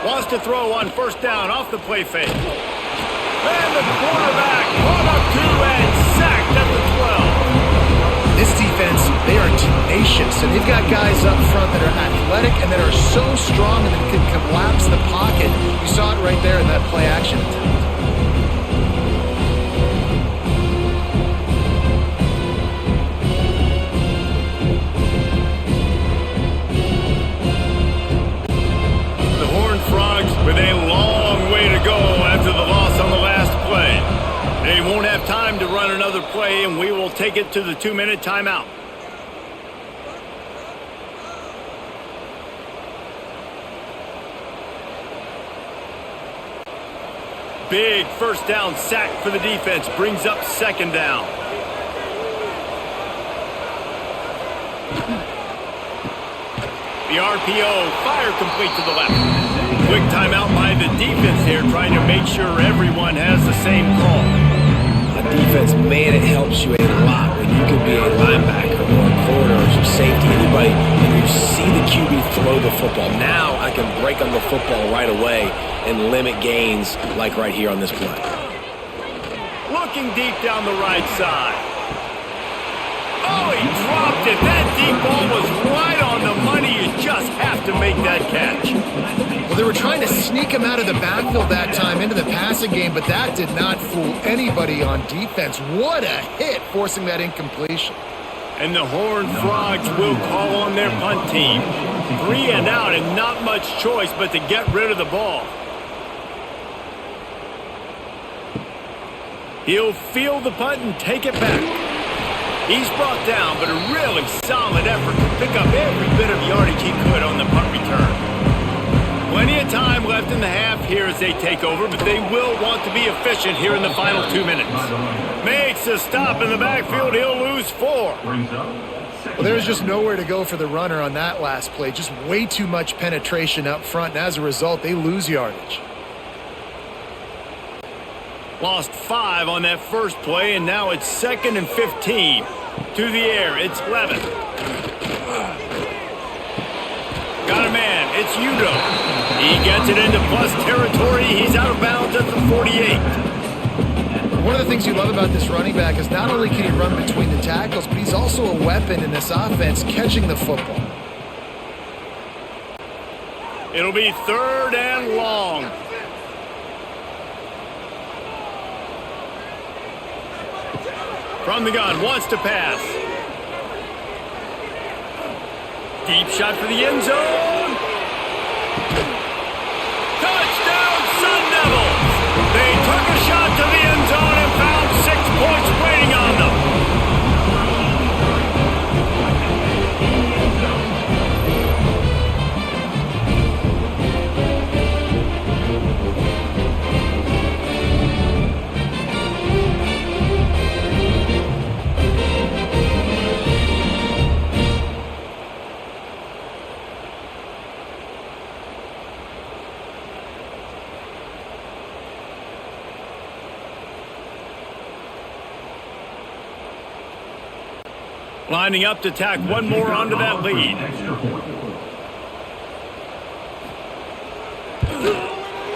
Wants to throw on first down off the play fake. And the quarterback caught up to and sacked at the 12. This defense, they are tenacious, and they've got guys up front that are athletic and that are so strong and that can collapse the pocket. You saw it right there in that play action attempt. With a long way to go after the loss on the last play. They won't have time to run another play, and we will take it to the 2-minute timeout. Big first down sack for the defense. Brings up second down. The RPO, fire complete to the left. Quick timeout by the defense here, trying to make sure everyone has the same call. A defense, man, it helps you a lot when you can be a linebacker or a corner or some safety, anybody, and you see the QB throw the football. Now I can break on the football right away and limit gains like right here on this play. Looking deep down the right side. Oh, he dropped it. That deep ball was right on the money. You just have to make that catch. Well, they were trying to sneak him out of the backfield that time into the passing game, but that did not fool anybody on defense. What a hit, forcing that incompletion. And the Horned Frogs will call on their punt team. 3 and out and not much choice but to get rid of the ball. He'll field the punt and take it back. He's brought down, but a really solid effort to pick up every bit of yardage he could on the punt return. Plenty of time left in the half here as they take over, but they will want to be efficient here in the final 2 minutes. Makes a stop in the backfield. He'll lose 4. Well, there's just nowhere to go for the runner on that last play. Just way too much penetration up front, and as a result, they lose yardage. Lost 5 on that first play, and now it's 2nd and 15. To the air, it's Levin. Got a man, it's Udo. He gets it into plus territory. He's out of bounds at the 48. One of the things you love about this running back is not only can he run between the tackles, but he's also a weapon in this offense, catching the football. It'll be 3rd and long. From the gun, wants to pass. Deep shot for the end zone. Touchdown, Sun Devils! They took a shot to the end zone and found 6 points waiting on them. Lining up to tack one more onto that lead. Extra point.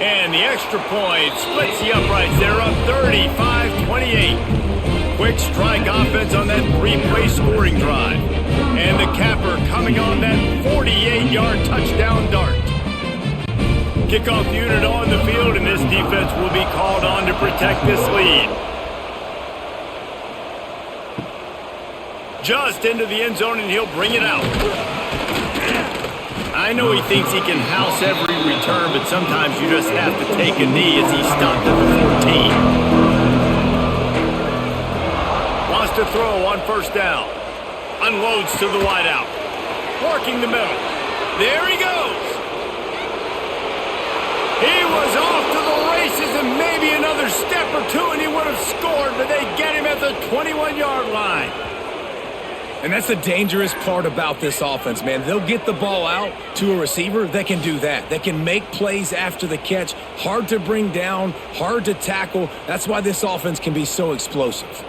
And the extra point splits the uprights. They're up 35-28. Quick strike offense on that three-play scoring drive. And the capper coming on that 48-yard touchdown dart. Kickoff unit on the field, and this defense will be called on to protect this lead. Just into the end zone, and he'll bring it out. I know he thinks he can house every return, but sometimes you just have to take a knee as he stopped at the 14. Wants to throw on first down. Unloads to the wideout. Working the middle. There he goes. He was off to the races and maybe another step or two and he would have scored, but they get him at the 21-yard line. And that's the dangerous part about this offense, man. They'll get the ball out to a receiver that can do that. That can make plays after the catch. Hard to bring down, hard to tackle. That's why this offense can be so explosive.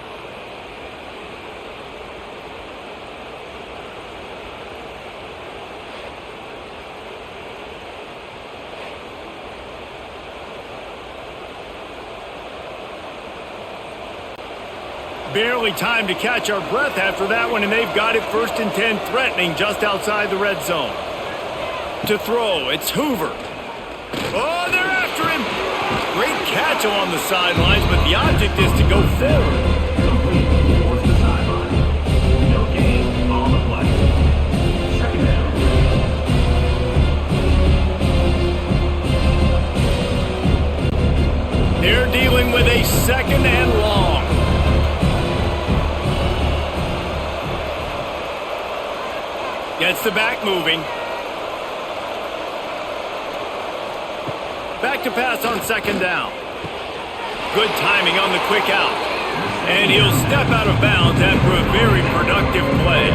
Barely time to catch our breath after that one, and they've got it 1st and 10, threatening just outside the red zone. To throw, it's Hoover. Oh, they're after him. Great catch along the sidelines, but the object is to go forward. Complete towards the sideline. No gain on the play. Second down. They're dealing with a 2nd and long. Gets the back moving. Back to pass on 2nd down. Good timing on the quick out. And he'll step out of bounds after a very productive play.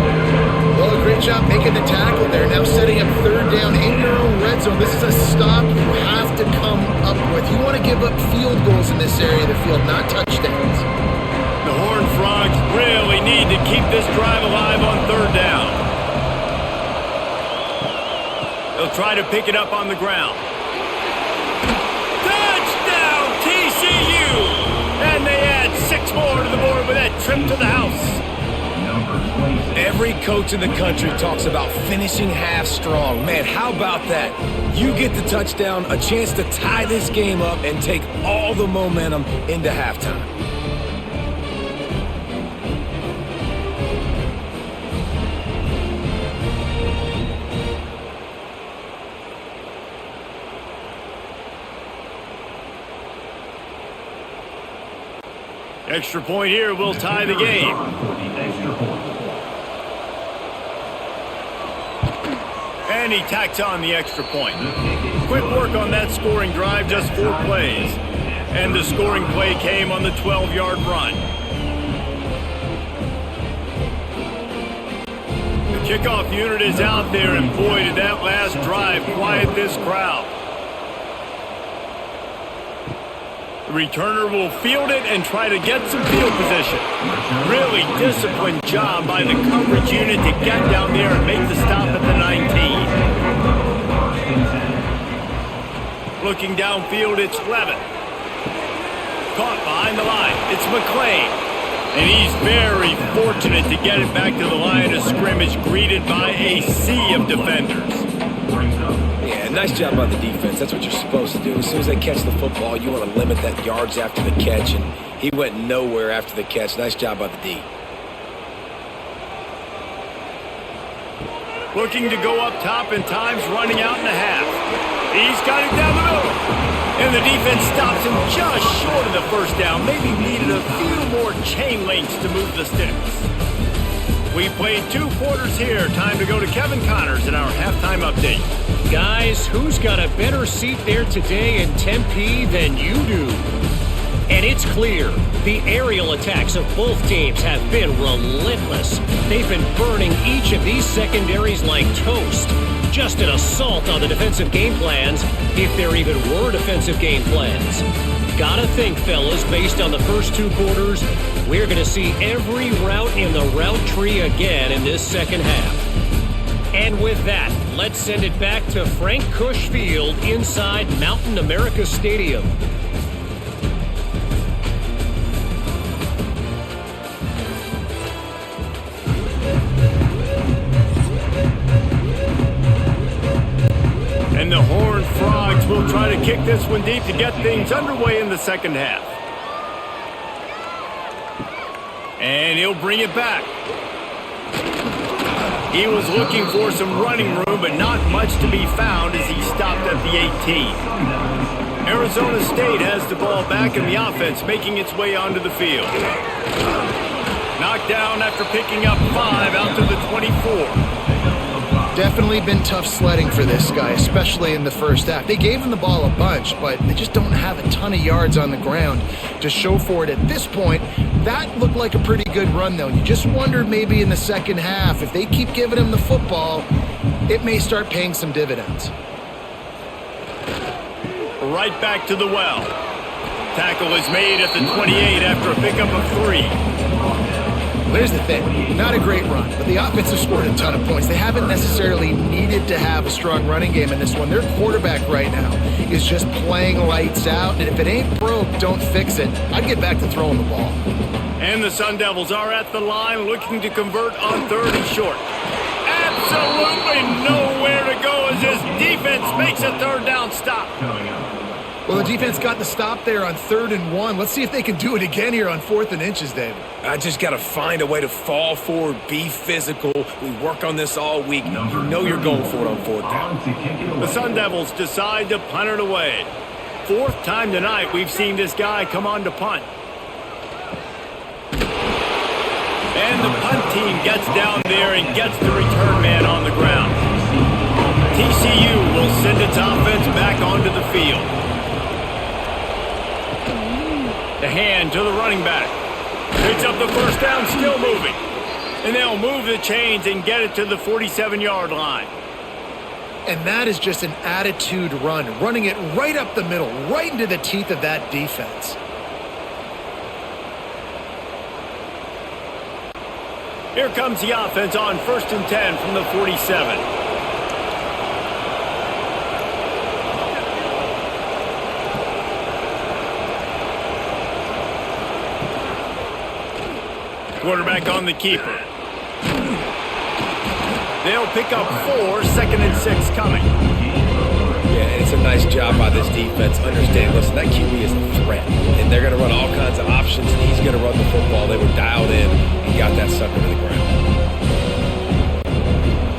Well, great job making the tackle there. Now setting up 3rd down in your own red zone. This is a stop you have to come up with. You want to give up field goals in this area of the field, not touchdowns. The Horned Frogs really need to keep this drive alive on 3rd down. They'll try to pick it up on the ground. Touchdown, TCU! And they add 6 more to the board with that trip to the house. Every coach in the country talks about finishing half strong. Man, how about that? You get the touchdown, a chance to tie this game up and take all the momentum into halftime. Extra point here will tie the game. And he tacks on the extra point. Quick work on that scoring drive, just 4 plays. And the scoring play came on the 12-yard run. The kickoff unit is out there, and boy, did that last drive quiet this crowd. The returner will field it and try to get some field position. Really disciplined job by the coverage unit to get down there and make the stop at the 19. Looking downfield, it's Levin. Caught behind the line, it's McClain. And he's very fortunate to get it back to the line of scrimmage, greeted by a sea of defenders. Yeah, nice job by the defense. That's what you're supposed to do. As soon as they catch the football, you want to limit that yards after the catch, and he went nowhere after the catch. Nice job by the D. Looking to go up top, and time's running out in the half. He's got it down the middle. And the defense stops him just short of the 1st down. Maybe needed a few more chain links to move the sticks. We played 2 quarters here. Time to go to Kevin Connors in our halftime update. Guys, who's got a better seat there today in Tempe than you do? And it's clear, the aerial attacks of both teams have been relentless. They've been burning each of these secondaries like toast. Just an assault on the defensive game plans, if there even were defensive game plans. Gotta think, fellas, based on the first 2 quarters, we're going to see every route in the route tree again in this second half. And with that, let's send it back to Frank Cush Field inside Mountain America Stadium. And the Horned Frogs will try to kick this one deep to get things underway in the second half. And he'll bring it back. He was looking for some running room, but not much to be found as he stopped at the 18. Arizona State has the ball back in the offense, making its way onto the field. Knocked down after picking up 5 out to the 24. Definitely been tough sledding for this guy, especially in the first half. They gave him the ball a bunch, but they just don't have a ton of yards on the ground to show for it at this point. That looked like a pretty good run, though. You just wondered maybe in the second half, if they keep giving him the football, it may start paying some dividends. Right back to the well. Tackle is made at the 28 after a pickup of 3. Here's the thing, not a great run, but the offense has scored a ton of points. They haven't necessarily needed to have a strong running game in this one. Their quarterback right now is just playing lights out, and if it ain't broke, don't fix it. I'd get back to throwing the ball. And the Sun Devils are at the line looking to convert on 3rd and short. Absolutely nowhere to go as this defense makes a 3rd down stop. Well, the defense got the stop there on 3rd and 1. Let's see if they can do it again here on 4th and inches, David. I just got to find a way to fall forward, be physical. We work on this all week. You know you're going for it on 4th down. The Sun Devils decide to punt it away. 4th time tonight we've seen this guy come on to punt. And the punt team gets down there and gets the return man on the ground. TCU will send its offense back onto the field. The hand to the running back. Picks up the 1st down, still moving. And they'll move the chains and get it to the 47-yard line. And that is just an attitude run, running it right up the middle, right into the teeth of that defense. Here comes the offense on 1st and 10 from the 47. Quarterback on the keeper. They'll pick up 4, 2nd and 6 coming. Yeah, and it's a nice job by this defense. Understand, listen, that QB is a threat. And they're going to run all kinds of options, and he's going to run the football. They were dialed in and got that sucker to the ground.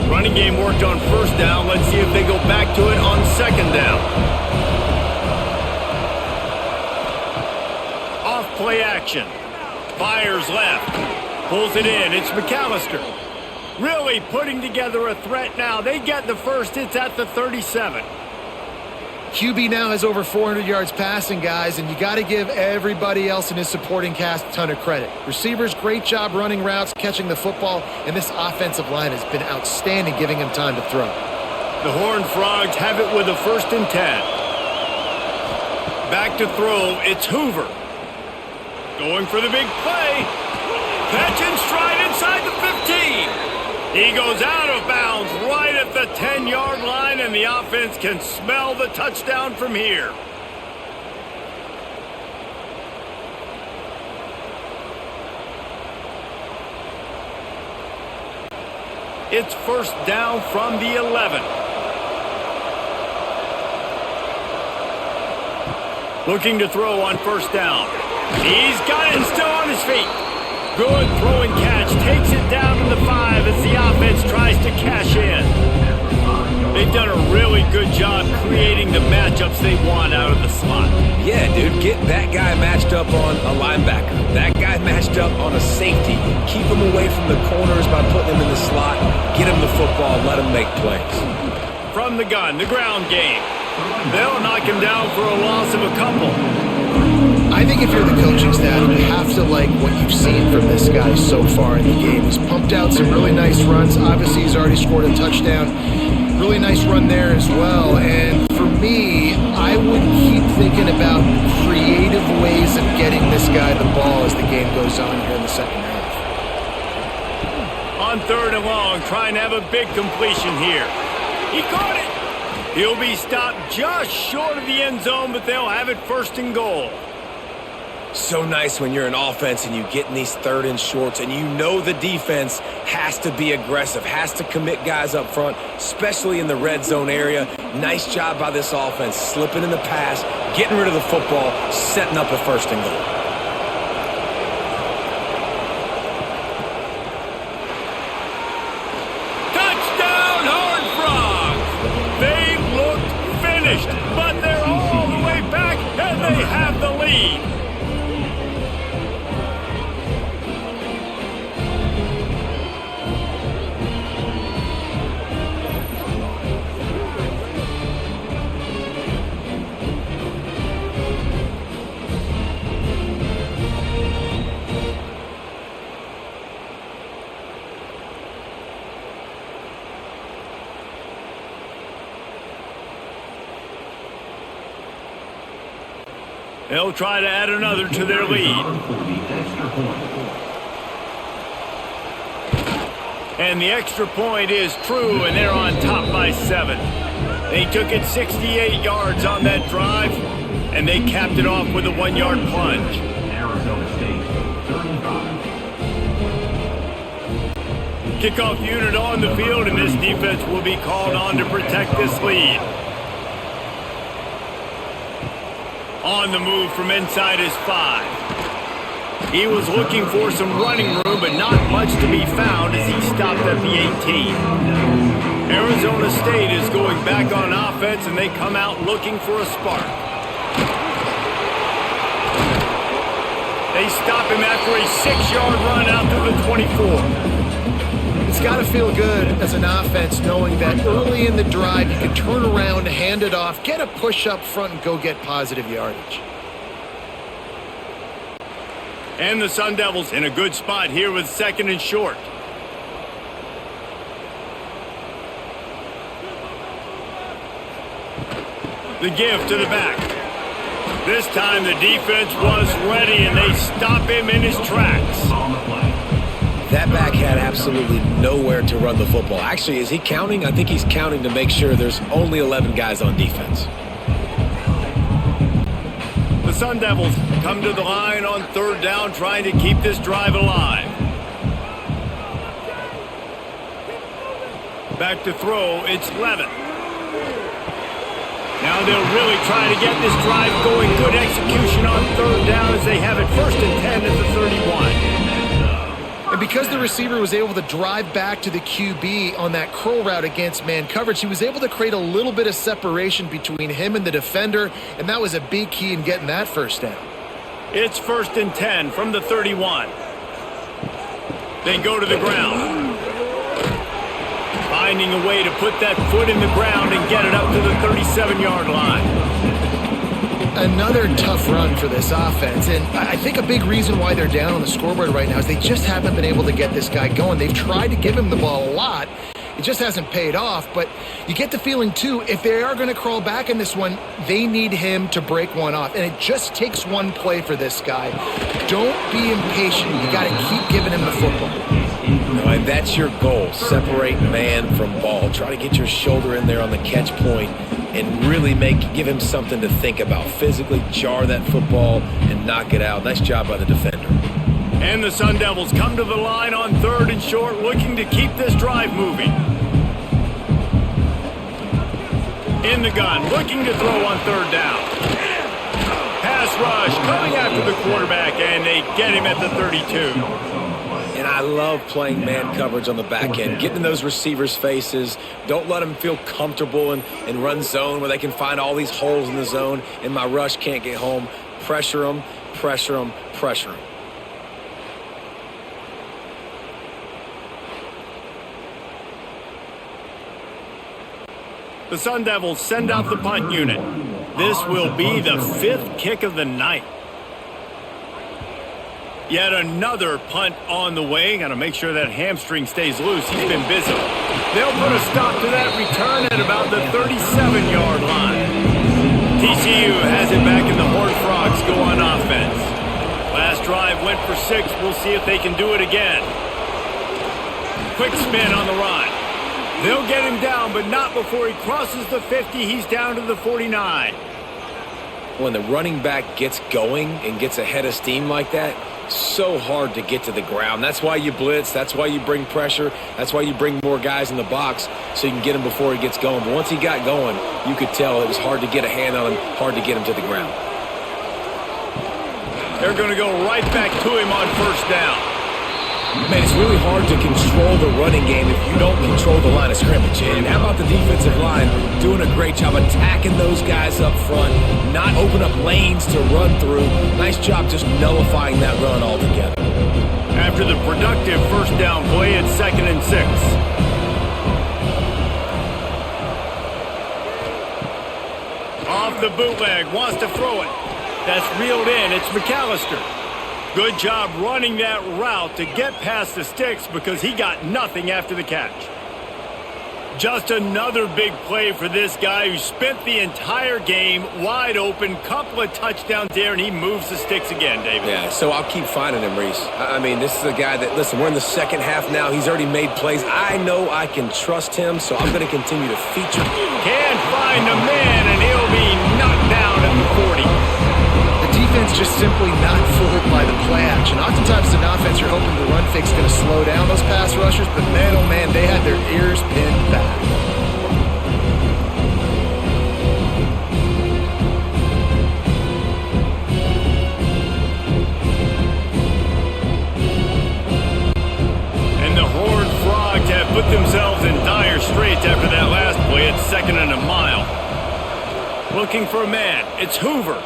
Running game worked on 1st down. Let's see if they go back to it on 2nd down. Off play action. Fires left. Pulls it in. It's McAllister. Really putting together a threat now. They get the first. It's at the 37. QB now has over 400 yards passing, guys, and you got to give everybody else in his supporting cast a ton of credit. Receivers, great job running routes, catching the football, and this offensive line has been outstanding, giving him time to throw. The Horned Frogs have it with a 1st and 10. Back to throw. It's Hoover. Going for the big play. Catch and stride inside the 15. He goes out of bounds right at the 10-yard line, and the offense can smell the touchdown from here. It's 1st down from the 11. Looking to throw on 1st down. He's got it still on his feet. Good throwing catch. Takes it down to the 5 as the offense tries to cash in. They've done a really good job creating the matchups they want out of the slot. Yeah, dude, get that guy matched up on a linebacker. That guy matched up on a safety. Keep him away from the corners by putting him in the slot. Get him the football. Let him make plays. From the gun, the ground game. They'll knock him down for a loss of a couple. I think if you're the coaching staff, you have to like what you've seen from this guy so far in the game. He's pumped out some really nice runs. Obviously, he's already scored a touchdown. Really nice run there as well. And for me, I would keep thinking about creative ways of getting this guy the ball as the game goes on here in the second half. On 3rd and long, trying to have a big completion here. He caught it. He'll be stopped just short of the end zone, but they'll have it 1st and goal. So nice when you're an offense and you get in these 3rd and shorts and you know the defense has to be aggressive, has to commit guys up front, especially in the red zone area. Nice job by this offense, slipping in the pass, getting rid of the football, setting up a 1st and goal. Touchdown, Horned Frogs! They looked finished, but they're all the way back and they have the lead. They'll try to add another to their lead. And the extra point is true, and they're on top by 7. They took it 68 yards on that drive, and they capped it off with a 1-yard plunge. Arizona State, 35. Kickoff unit on the field, and this defense will be called on to protect this lead. On the move from inside his 5. He was looking for some running room, but not much to be found as he stopped at the 18. Arizona State is going back on offense, and they come out looking for a spark. They stop him after a 6-yard run out to the 24. It's got to feel good as an offense knowing that early in the drive you can turn around, hand it off, get a push up front, and go get positive yardage. And the Sun Devils in a good spot here with 2nd and short. The give to the back. This time the defense was ready, and they stop him in his tracks. On the play. That back had absolutely nowhere to run the football. Actually, is he counting? I think he's counting to make sure there's only 11 guys on defense. The Sun Devils come to the line on 3rd down, trying to keep this drive alive. Back to throw, it's Levin. Now they'll really try to get this drive going. Good execution on 3rd down as they have it 1st and 10 at the 31. And because the receiver was able to drive back to the QB on that curl route against man coverage, he was able to create a little bit of separation between him and the defender, and that was a big key in getting that 1st down. It's 1st and 10 from the 31. They go to the ground. Finding a way to put that foot in the ground and get it up to the 37-yard line. Another tough run for this offense, and I think a big reason why they're down on the scoreboard right now is they just haven't been able to get this guy going. They've tried to give him the ball a lot. It just hasn't paid off, but you get the feeling, too, if they are going to crawl back in this one, they need him to break one off, and it just takes one play for this guy. Don't be impatient. You got to keep giving him the football. No, and that's your goal. Separate man from ball. Try to get your shoulder in there on the catch point and really give him something to think about. Physically jar that football and knock it out. Nice job by the defender. And the Sun Devils come to the line on 3rd and short, looking to keep this drive moving. In the gun, looking to throw on 3rd down. Pass rush, coming after the quarterback, and they get him at the 32. And I love playing man coverage on the back end, getting in those receivers' faces. Don't let them feel comfortable and run zone where they can find all these holes in the zone and my rush can't get home. Pressure them, pressure them, pressure them. The Sun Devils send out the punt unit. This will be the 5th kick of the night. Yet another punt on the way. Got to make sure that hamstring stays loose. He's been busy. They'll put a stop to that return at about the 37-yard line. TCU has it back and the Horned Frogs go on offense. Last drive went for 6. We'll see if they can do it again. Quick spin on the run. They'll get him down, but not before he crosses the 50. He's down to the 49. When the running back gets going and gets ahead of steam like that, so hard to get to the ground. That's why you blitz. That's why you bring pressure. That's why you bring more guys in the box so you can get him before he gets going. But once he got going, you could tell it was hard to get a hand on him, hard to get him to the ground. They're going to go right back to him on first down. Man, it's really hard to control the running game if you don't control the line of scrimmage. And how about the defensive line doing a great job attacking those guys up front, not open up lanes to run through. Nice job just nullifying that run altogether. After the productive first down play, it's 2nd and 6. Off the bootleg, wants to throw it. That's reeled in. It's McAllister. Good job running that route to get past the sticks because he got nothing after the catch. Just another big play for this guy who spent the entire game wide open, couple of touchdowns there, and he moves the sticks again, David. Yeah, so I'll keep finding him, Reese. I mean, this is a guy that, listen, we're in the second half now. He's already made plays. I know I can trust him, so I'm going to continue to feature him. Can't find a man, and he'll be knocked down at the 40. Defense just simply not fooled by the play action. Oftentimes in offense, you're hoping the run fake is going to slow down those pass rushers, but man, oh man, they had their ears pinned back. And the Horned Frogs have put themselves in dire straits after that last play. It's 2nd and a mile. Looking for a man. It's Hoover.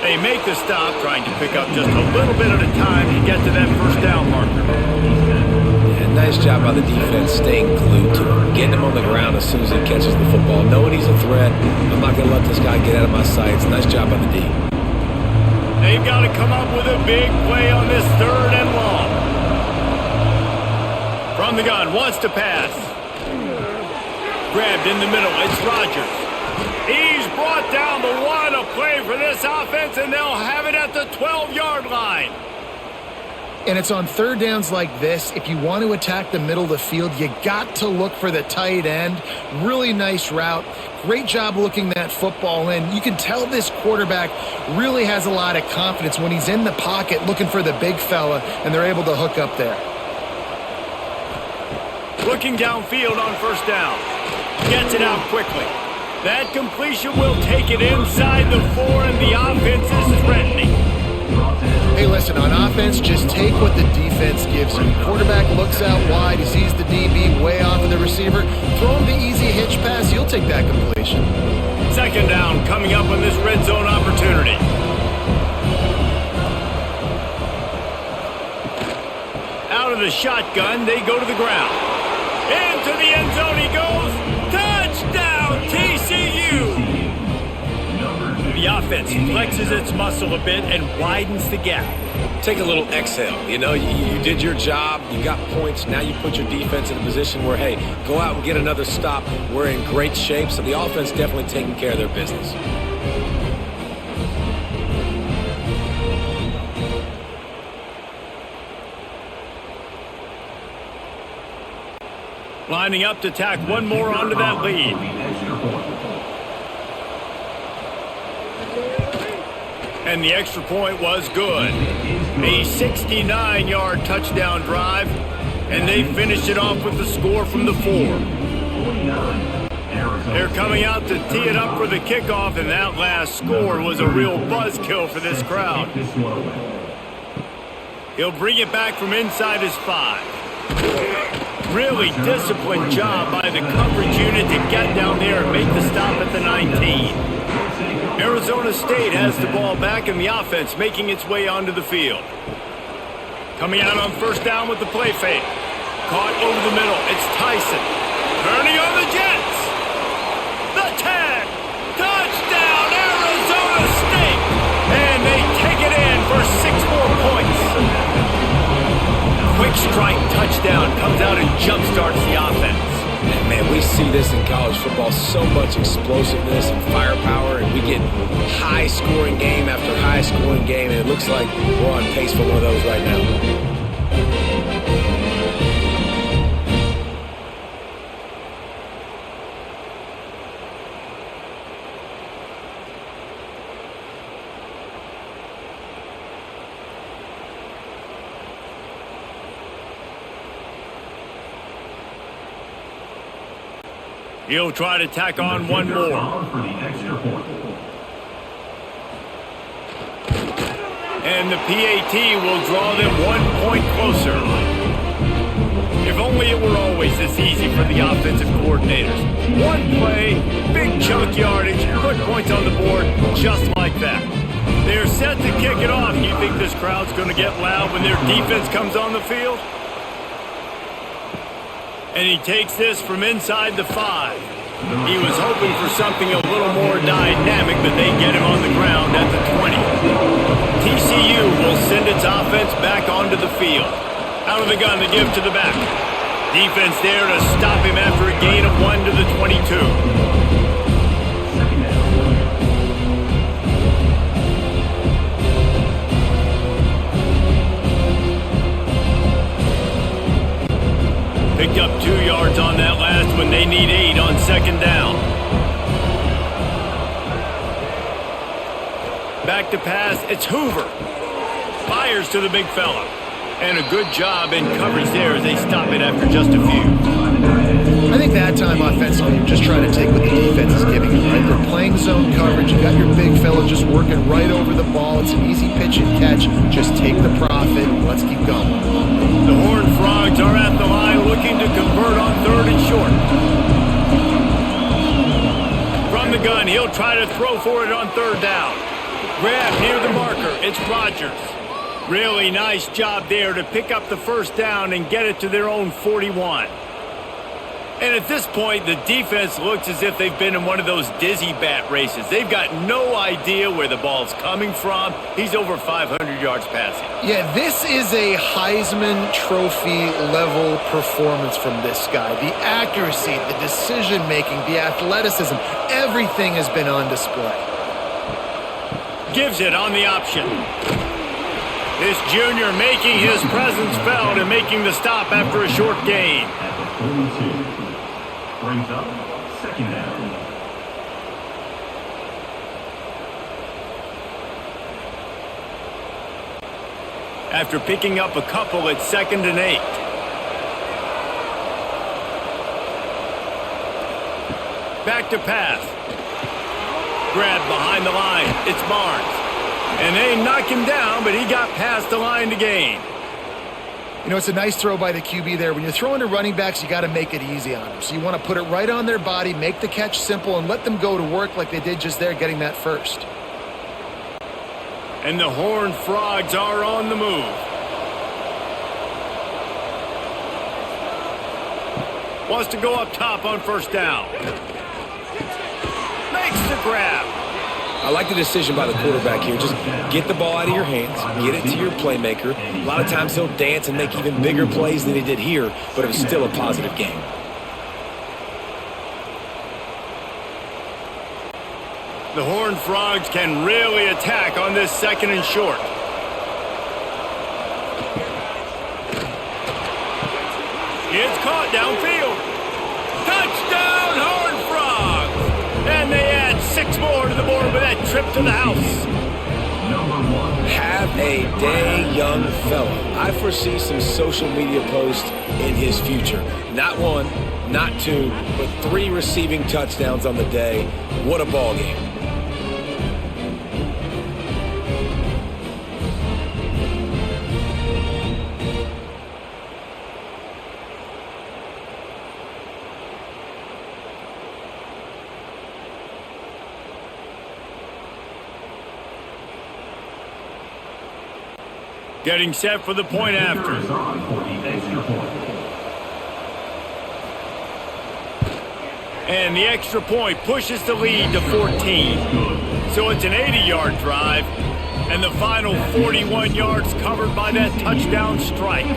They make the stop, trying to pick up just a little bit at a time to get to that first down marker. Yeah, nice job by the defense staying glued to him, getting him on the ground as soon as he catches the football, knowing he's a threat. I'm not going to let this guy get out of my sights. Nice job by the D. They've got to come up with a big play on this 3rd and long. From the gun, wants to pass. Grabbed in the middle, it's Rodgers. He's brought down the 1, a play for this offense, and they'll have it at the 12-yard line. And it's on 3rd downs like this. If you want to attack the middle of the field, you got to look for the tight end. Really nice route. Great job looking that football in. You can tell this quarterback really has a lot of confidence when he's in the pocket looking for the big fella, and they're able to hook up there. Looking downfield on first down. Gets it out quickly. That completion will take it inside the 4, and the offense is threatening. Hey, listen, on offense, just take what the defense gives you. Quarterback looks out wide. He sees the DB way off of the receiver. Throw him the easy hitch pass. You'll take that completion. 2nd down coming up on this red zone opportunity. Out of the shotgun, they go to the ground. Into the end zone he goes. Touchdown, TCU! The offense flexes its muscle a bit and widens the gap. Take a little exhale. You know, you did your job. You got points. Now you put your defense in a position where, hey, go out and get another stop. We're in great shape, so the offense definitely taking care of their business. Lining up to tack one more onto that lead. And the extra point was good. A 69-yard touchdown drive, and they finished it off with the score from the 4. They're coming out to tee it up for the kickoff, and that last score was a real buzzkill for this crowd. He'll bring it back from inside his 5. Really disciplined job by the coverage unit to get down there and make the stop at the 19. Arizona State has the ball back and the offense making its way onto the field. Coming out on first down with the play fake. Caught over the middle. It's Tyson. Turning on the Jets. The tag. Touchdown, Arizona State. And they take it in for 6 more points. Quick strike touchdown comes out and jumpstarts the offense. And man, we see this in college football. So much explosiveness and firepower and We get high-scoring game after high-scoring game, and it looks like we're on pace for one of those right now. He'll try to tack on one more. For the extra point. And the PAT will draw them 1 point closer. If only it were always this easy for the offensive coordinators. One play, big chunk yardage, put points on the board just like that. They're set to kick it off. You think this crowd's going to get loud when their defense comes on the field? And he takes this from inside the 5. He was hoping for something a little more dynamic, but they get him on the ground at the 20. TCU will send its offense back onto the field. Out of the gun to give to the back. Defense there to stop him after a gain of 1 to the 22. Picked up 2 yards on that last one. They need 8 on second down. Back to pass. It's Hoover. Fires to the big fella. And a good job in coverage there as they stop it after just a few. I think that time offensively, you're just trying to take what the defense is giving you, right? They're playing zone coverage. You got your big fella just working right over the ball. It's an easy pitch and catch. Just take the profit. Let's keep going. The Horned Frogs are at the line looking to convert on 3rd and short. From the gun, he'll try to throw for it on 3rd down. Grab near the marker. It's Rodgers. Really nice job there to pick up the 1st down and get it to their own 41. And at this point, the defense looks as if they've been in one of those dizzy bat races. They've got no idea where the ball's coming from. He's over 500 yards passing. Yeah, this is a Heisman Trophy level performance from this guy. The accuracy, the decision-making, the athleticism, everything has been on display. Gives it on the option. This junior making his presence felt and making the stop after a short gain. At the 42. Brings up second down. After picking up a couple at 2nd and 8. Back to pass. Grab behind the line. It's Barnes. And they knock him down, but he got past the line to gain. You know, it's a nice throw by the QB there. When you're throwing to running backs, you got to make it easy on them. So you want to put it right on their body, make the catch simple, and let them go to work like they did just there, getting that first. And the Horned Frogs are on the move. Wants to go up top on 1st down. Makes the grab. I like the decision by the quarterback here. Just get the ball out of your hands, get it to your playmaker. A lot of times he'll dance and make even bigger plays than he did here, but it was still a positive game. The Horned Frogs can really attack on this 2nd and short. It's caught downfield. Touchdown, Horned Frogs! And they add 6 more to the board with that trip to the house. Number 1. Have a day, young fella. I foresee some social media posts in his future. Not 1, not 2, but 3 receiving touchdowns on the day. What a ball game. Getting set for the point after. Is on for the extra point. And the extra point pushes the lead to 14. So it's an 80-yard drive. And the final 41 yards covered by that touchdown strike.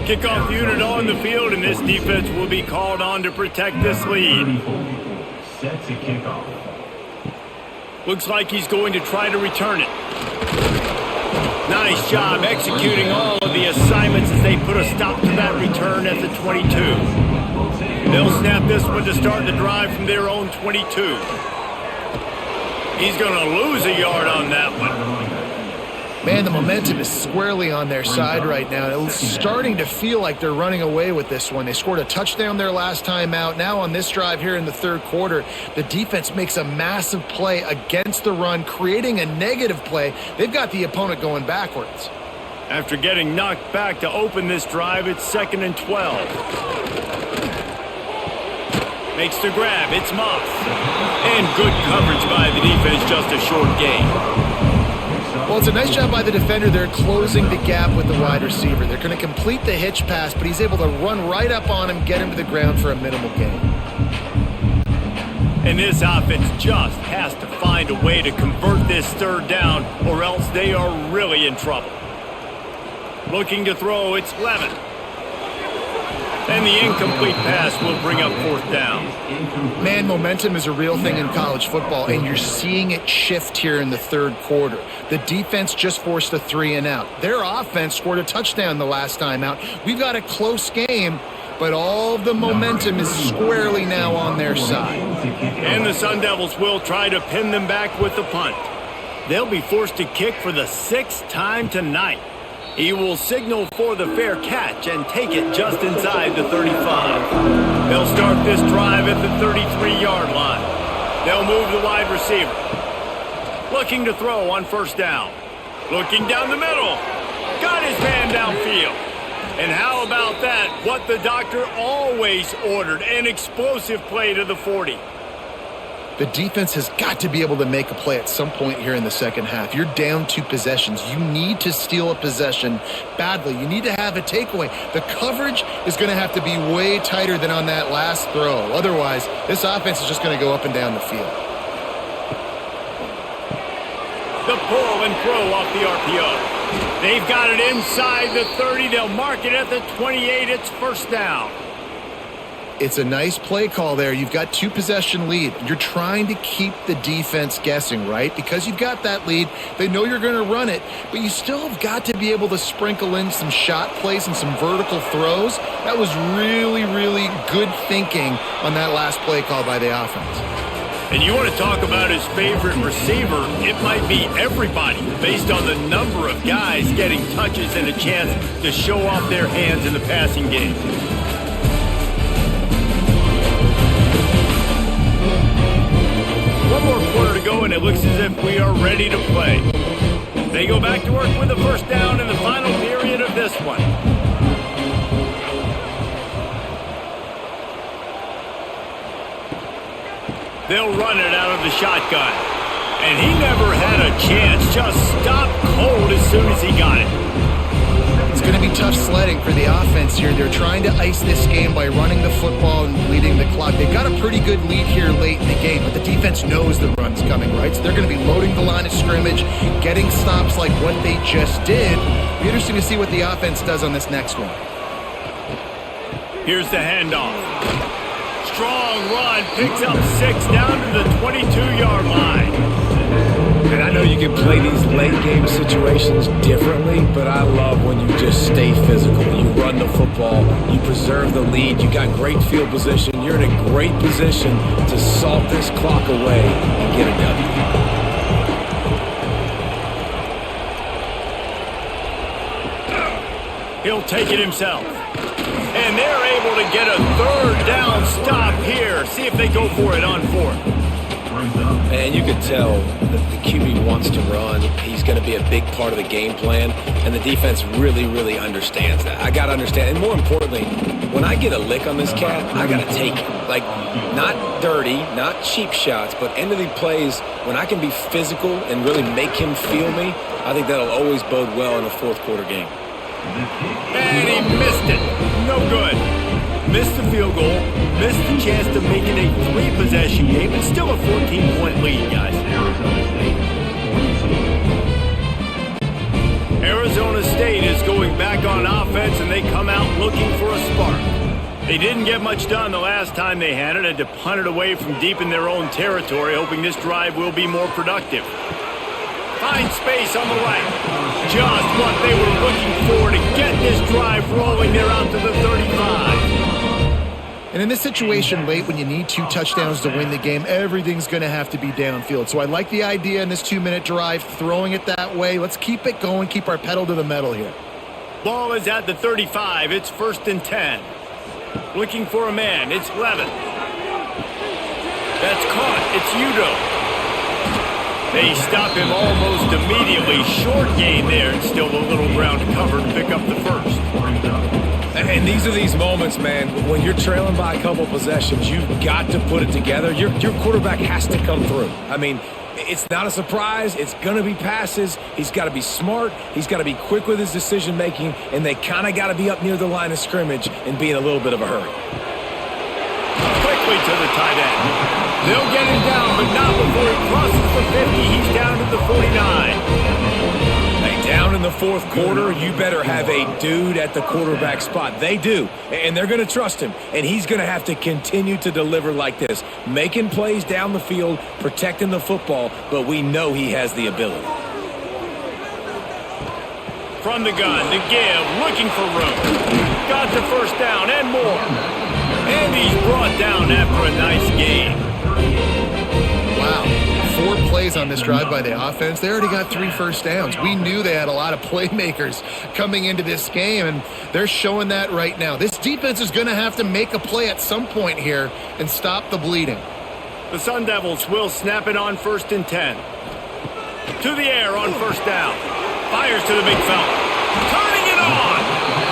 Kickoff unit on the field, and this defense will be called on to protect this lead. Set to kick off. Looks like he's going to try to return it. Nice job executing all of the assignments as they put a stop to that return at the 22. They'll snap this one to start the drive from their own 22. He's going to lose a yard on that one. Man, the momentum is squarely on their side right now. It's starting to feel like they're running away with this one. They scored a touchdown their last time out. Now on this drive here in the third quarter, the defense makes a massive play against the run, creating a negative play. They've got the opponent going backwards. After getting knocked back to open this drive, it's 2nd and 12. Makes the grab. It's Moss. And good coverage by the defense, just a short gain. Well, it's a nice job by the defender. They're closing the gap with the wide receiver. They're going to complete the hitch pass, but he's able to run right up on him, get him to the ground for a minimal gain. And this offense just has to find a way to convert this third down, or else they are really in trouble. Looking to throw, it's Levin. And the incomplete pass will bring up 4th down. Man, momentum is a real thing in college football, and you're seeing it shift here in the third quarter. The defense just forced a 3-and-out. Their offense scored a touchdown the last time out. We've got a close game, but all of the momentum is squarely now on their side. And the Sun Devils will try to pin them back with the punt. They'll be forced to kick for the 6th time tonight. He will signal for the fair catch and take it just inside the 35. They'll start this drive at the 33-yard line. They'll move the wide receiver. Looking to throw on 1st down. Looking down the middle. Got his man downfield. And how about that? What the doctor always ordered, an explosive play to the 40. The defense has got to be able to make a play at some point here in the second half. You're down 2 possessions. You need to steal a possession badly. You need to have a takeaway. The coverage is going to have to be way tighter than on that last throw. Otherwise, this offense is just going to go up and down the field. The pull and throw off the RPO. They've got it inside the 30. They'll mark it at the 28. It's 1st down. It's a nice play call there. You've got 2-possession lead. You're trying to keep the defense guessing, right? Because you've got that lead. They know you're going to run it, but you still have got to be able to sprinkle in some shot plays and some vertical throws. That was really, really good thinking on that last play call by the offense. And you want to talk about his favorite receiver, it might be everybody based on the number of guys getting touches and a chance to show off their hands in the passing game. One more quarter to go, and it looks as if we are ready to play. They go back to work with a 1st down in the final period of this one. They'll run it out of the shotgun. And he never had a chance. Just stopped cold as soon as he got it. It's going to be tough sledding for the offense here. They're trying to ice this game by running the football and leading the clock. They've got a pretty good lead here late in the game, but the defense knows the run's coming, right? So they're going to be loading the line of scrimmage, getting stops like what they just did. It'll be interesting to see what the offense does on this next one. Here's the handoff. Strong run, picks up 6 down to the 22-yard line. And I know you can play these late-game situations differently, but I love when you just stay physical. You run the football, you preserve the lead, you got great field position, you're in a great position to salt this clock away and get a W. He'll take it himself. And they're able to get a 3rd down stop here. See if they go for it on 4th. And you could tell that the QB wants to run. He's going to be a big part of the game plan, and the defense really, really understands that. I got to understand, and more importantly, when I get a lick on this cat, I got to take it. Like, not dirty, not cheap shots, but end of the plays, when I can be physical and really make him feel me, I think that'll always bode well in a 4th quarter game. And he missed it. No good. Missed the field goal. Missed the chance to make it a 3-possession game. It's still a 14-point lead, guys. Arizona State is going back on offense, and they come out looking for a spark. They didn't get much done the last time they had it. Had to punt it away from deep in their own territory, hoping this drive will be more productive. Find space on the right. Just what they were looking for to get this drive rolling. They're out to the 35. And in this situation late when you need 2 touchdowns to win the game, everything's going to have to be downfield. So I like the idea in this 2-minute drive, throwing it that way. Let's keep it going, keep our pedal to the metal here. Ball is at the 35. It's 1st and 10. Looking for a man. It's Levin. That's caught. It's Udo. They stop him almost immediately. Short gain there, and still a little ground to cover to pick up the first. And these are these moments, man, when you're trailing by a couple possessions, you've got to put it together. Your quarterback has to come through. I mean, it's not a surprise. It's going to be passes. He's got to be smart. He's got to be quick with his decision-making, and they kind of got to be up near the line of scrimmage and be in a little bit of a hurry. Quickly to the tight end. They'll get him down, but not before he crosses the 50. He's down to the 49. Hey, down in the 4th quarter, you better have a dude at the quarterback spot. They do, and they're going to trust him, and he's going to have to continue to deliver like this, making plays down the field, protecting the football, but we know he has the ability. From the gun, to give, looking for room. Got the first down and more. And he's brought down after a nice game. Wow. 4 plays on this drive by the offense. They already got 3 first downs. We knew they had a lot of playmakers coming into this game, and they're showing that right now. This defense is going to have to make a play at some point here and stop the bleeding. The Sun Devils will snap it on 1st and 10. To the air on 1st down. Fires to the big fella. Turning it on.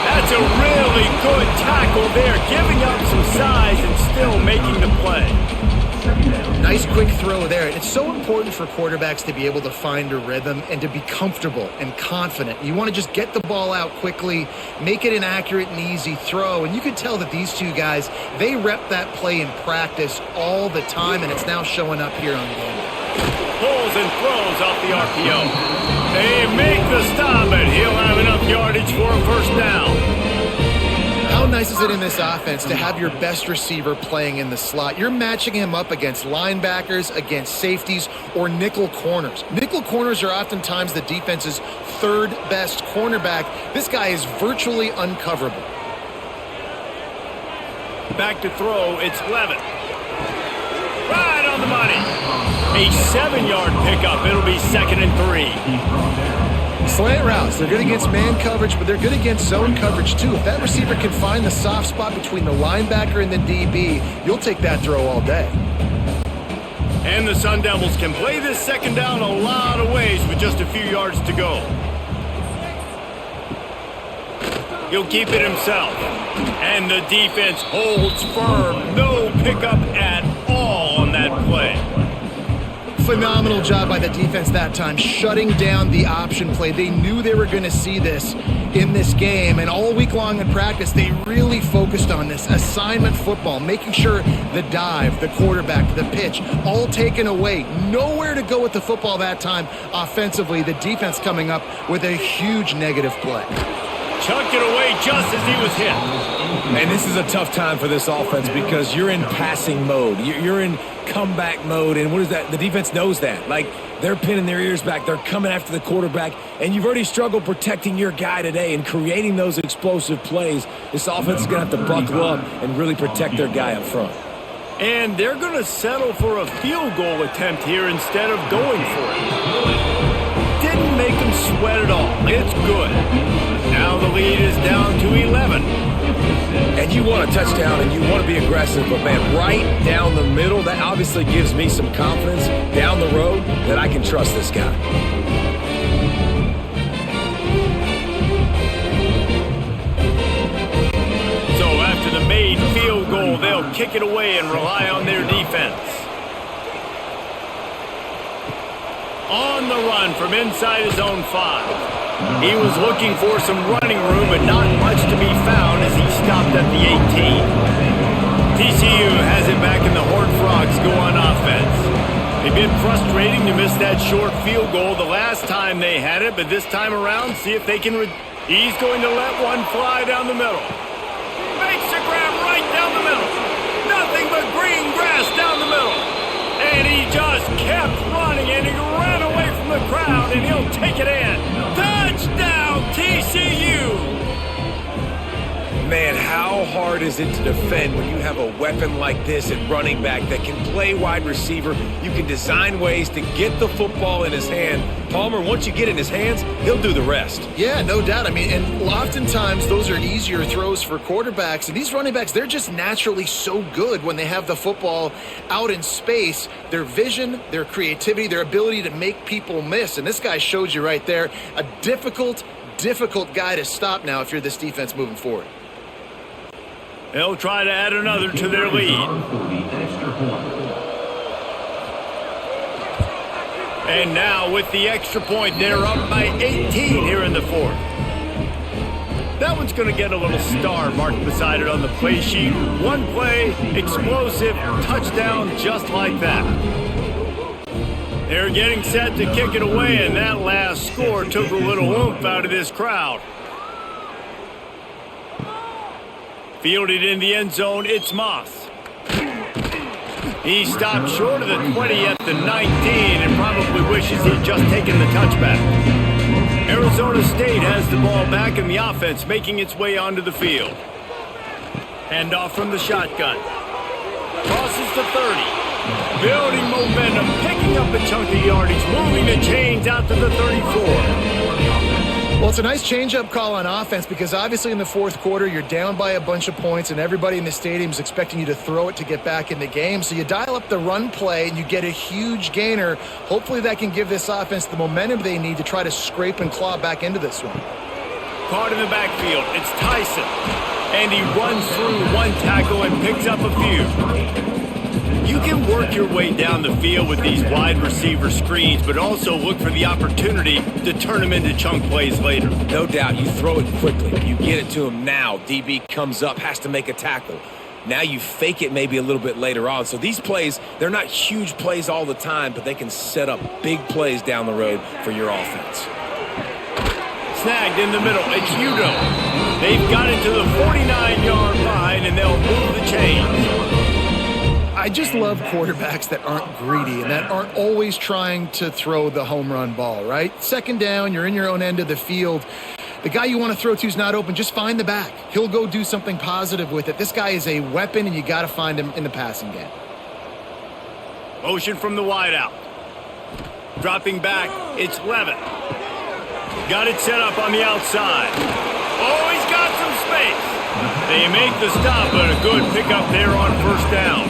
That's a really good tackle there, giving up some size and still making the play. Nice quick throw there. It's so important for quarterbacks to be able to find a rhythm and to be comfortable and confident. You want to just get the ball out quickly, make it an accurate and easy throw. And you can tell that these 2 guys, they rep that play in practice all the time, and it's now showing up here on game. Pulls and throws off the RPO. They make the stop, and he'll have enough yardage for a 1st down. How nice is it in this offense to have your best receiver playing in the slot? You're matching him up against linebackers, against safeties, or nickel corners. Nickel corners are oftentimes the defense's 3rd best cornerback. This guy is virtually uncoverable. Back to throw, it's Levin. Right on the money. A 7-yard pickup. It'll be 2nd and 3. Slant routes, they're good against man coverage, but they're good against zone coverage too. If that receiver can find the soft spot between the linebacker and the DB, you'll take that throw all day. And the Sun Devils can play this 2nd down a lot of ways with just a few yards to go. He'll keep it himself. And the defense holds firm. No pickup at all on that play. Phenomenal job by the defense that time, shutting down the option play. They knew they were going to see this in this game, and all week long in practice, they really focused on this assignment football, making sure the dive, the quarterback, the pitch, all taken away. Nowhere to go with the football that time offensively. The defense coming up with a huge negative play. Chucked it away just as he was hit. And this is a tough time for this offense because you're in passing mode. You're in comeback mode, and what is that? The defense knows that. Like, they're pinning their ears back. They're coming after the quarterback, and you've already struggled protecting your guy today and creating those explosive plays. This offense is going to have to buckle up and really protect their guy up front. And they're going to settle for a field goal attempt here instead of going for it. Didn't make them sweat at all. It's good. Now the lead is down to 11. And you want a touchdown and you want to be aggressive, but man, right down the middle, that obviously gives me some confidence down the road that I can trust this guy. So after the made field goal, they'll kick it away and rely on their defense. On the run from inside his own 5. He was looking for some running room, but not much to be found as he stopped at the 18. TCU has it back and the Horned Frogs go on offense. They've been frustrating to miss that short field goal the last time they had it, but this time around, see if they can... He's going to let one fly down the middle. Makes the grab right right down the middle. Nothing but green grass down the middle. And he just kept running, and he ran away from the crowd, and he'll take it in. Touchdown, TCU! Man, how hard is it to defend when you have a weapon like this at running back that can play wide receiver? You can design ways to get the football in his hand. Palmer, once you get it in his hands, he'll do the rest. Yeah, no doubt. I mean, and oftentimes those are easier throws for quarterbacks. And these running backs, they're just naturally so good when they have the football out in space. Their vision, their creativity, their ability to make people miss. And this guy showed you right there, a difficult guy to stop now if you're this defense moving forward. They'll try to add another to their lead. And now with the extra point, they're up by 18 here in the fourth. That one's going to get a little star marked beside it on the play sheet. One play, explosive, touchdown, just like that. They're getting set to kick it away, and that last score took a little oomph out of this crowd. Fielded in the end zone, it's Moss. He stopped short of the 20 at the 19 and probably wishes he'd just taken the touchback. Arizona State has the ball back in the offense, making its way onto the field. Handoff from the shotgun. Crosses the 30. Building momentum, picking up a chunk of yardage, moving the chains out to the 34. Well, it's a nice change-up call on offense because obviously in the fourth quarter, you're down by a bunch of points and everybody in the stadium is expecting you to throw it to get back in the game. So you dial up the run play and you get a huge gainer. Hopefully that can give this offense the momentum they need to try to scrape and claw back into this one. Caught in the backfield, it's Tyson. And he runs through one tackle and picks up a few. You can work your way down the field with these wide receiver screens, but also look for the opportunity to turn them into chunk plays later. No doubt, you throw it quickly. You get it to him now. DB comes up, has to make a tackle. Now you fake it maybe a little bit later on. So these plays, they're not huge plays all the time, but they can set up big plays down the road for your offense. Snagged in the middle, it's Udo. They've got it to the 49-yard line, and they'll move the chains. I just love quarterbacks that aren't greedy and that aren't always trying to throw the home run ball, right? Second down, you're in your own end of the field. The guy you want to throw to is not open. Just find the back. He'll go do something positive with it. This guy is a weapon, and you got to find him in the passing game. Motion from the wideout. Dropping back, it's Levitt. Got it set up on the outside. Oh, he's got some space. They make the stop, but a good pickup there on first down.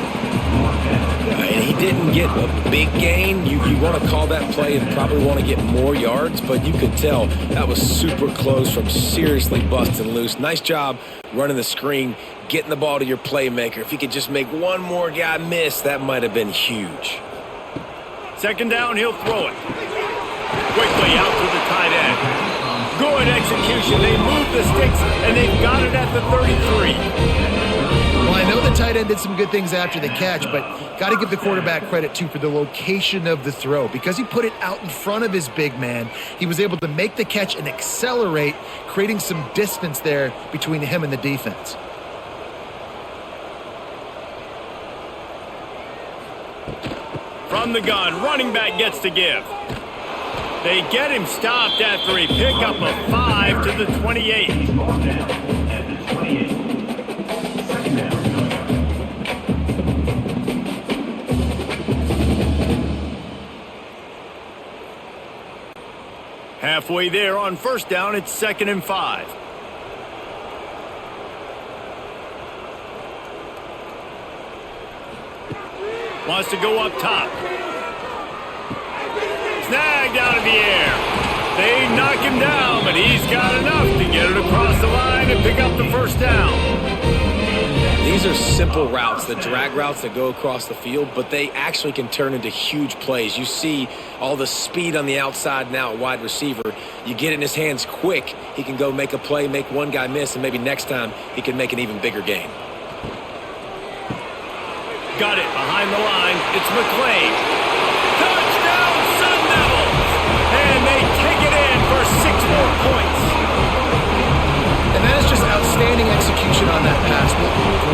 And he didn't get a big gain. You want to call that play and probably want to get more yards, but you could tell that was super close from seriously busting loose. Nice job running the screen, getting the ball to your playmaker. If he could just make one more guy miss, that might have been huge. Second down, he'll throw it. Quickly out to the tight end. Good execution. They move the sticks, and they've got it at the 33. Well, I know the tight end did some good things after the catch, but got to give the quarterback credit, too, for the location of the throw. Because he put it out in front of his big man, he was able to make the catch and accelerate, creating some distance there between him and the defense. From the gun, running back gets to give. They get him stopped after he picked up a 5 to the 28. Halfway there on first down, it's 2nd and 5. Wants to go up top. Snagged out of the air. They knock him down, but he's got enough to get it across the line and pick up the first down. These are simple routes, the drag routes that go across the field, but they actually can turn into huge plays. You see all the speed on the outside now at wide receiver. You get it in his hands quick, he can go make a play, make one guy miss, and maybe next time he can make an even bigger gain. Got it behind the line. It's McClain. Touchdown, Sun Devils! And they take it in for 6 more points. And that is just outstanding execution on that pass.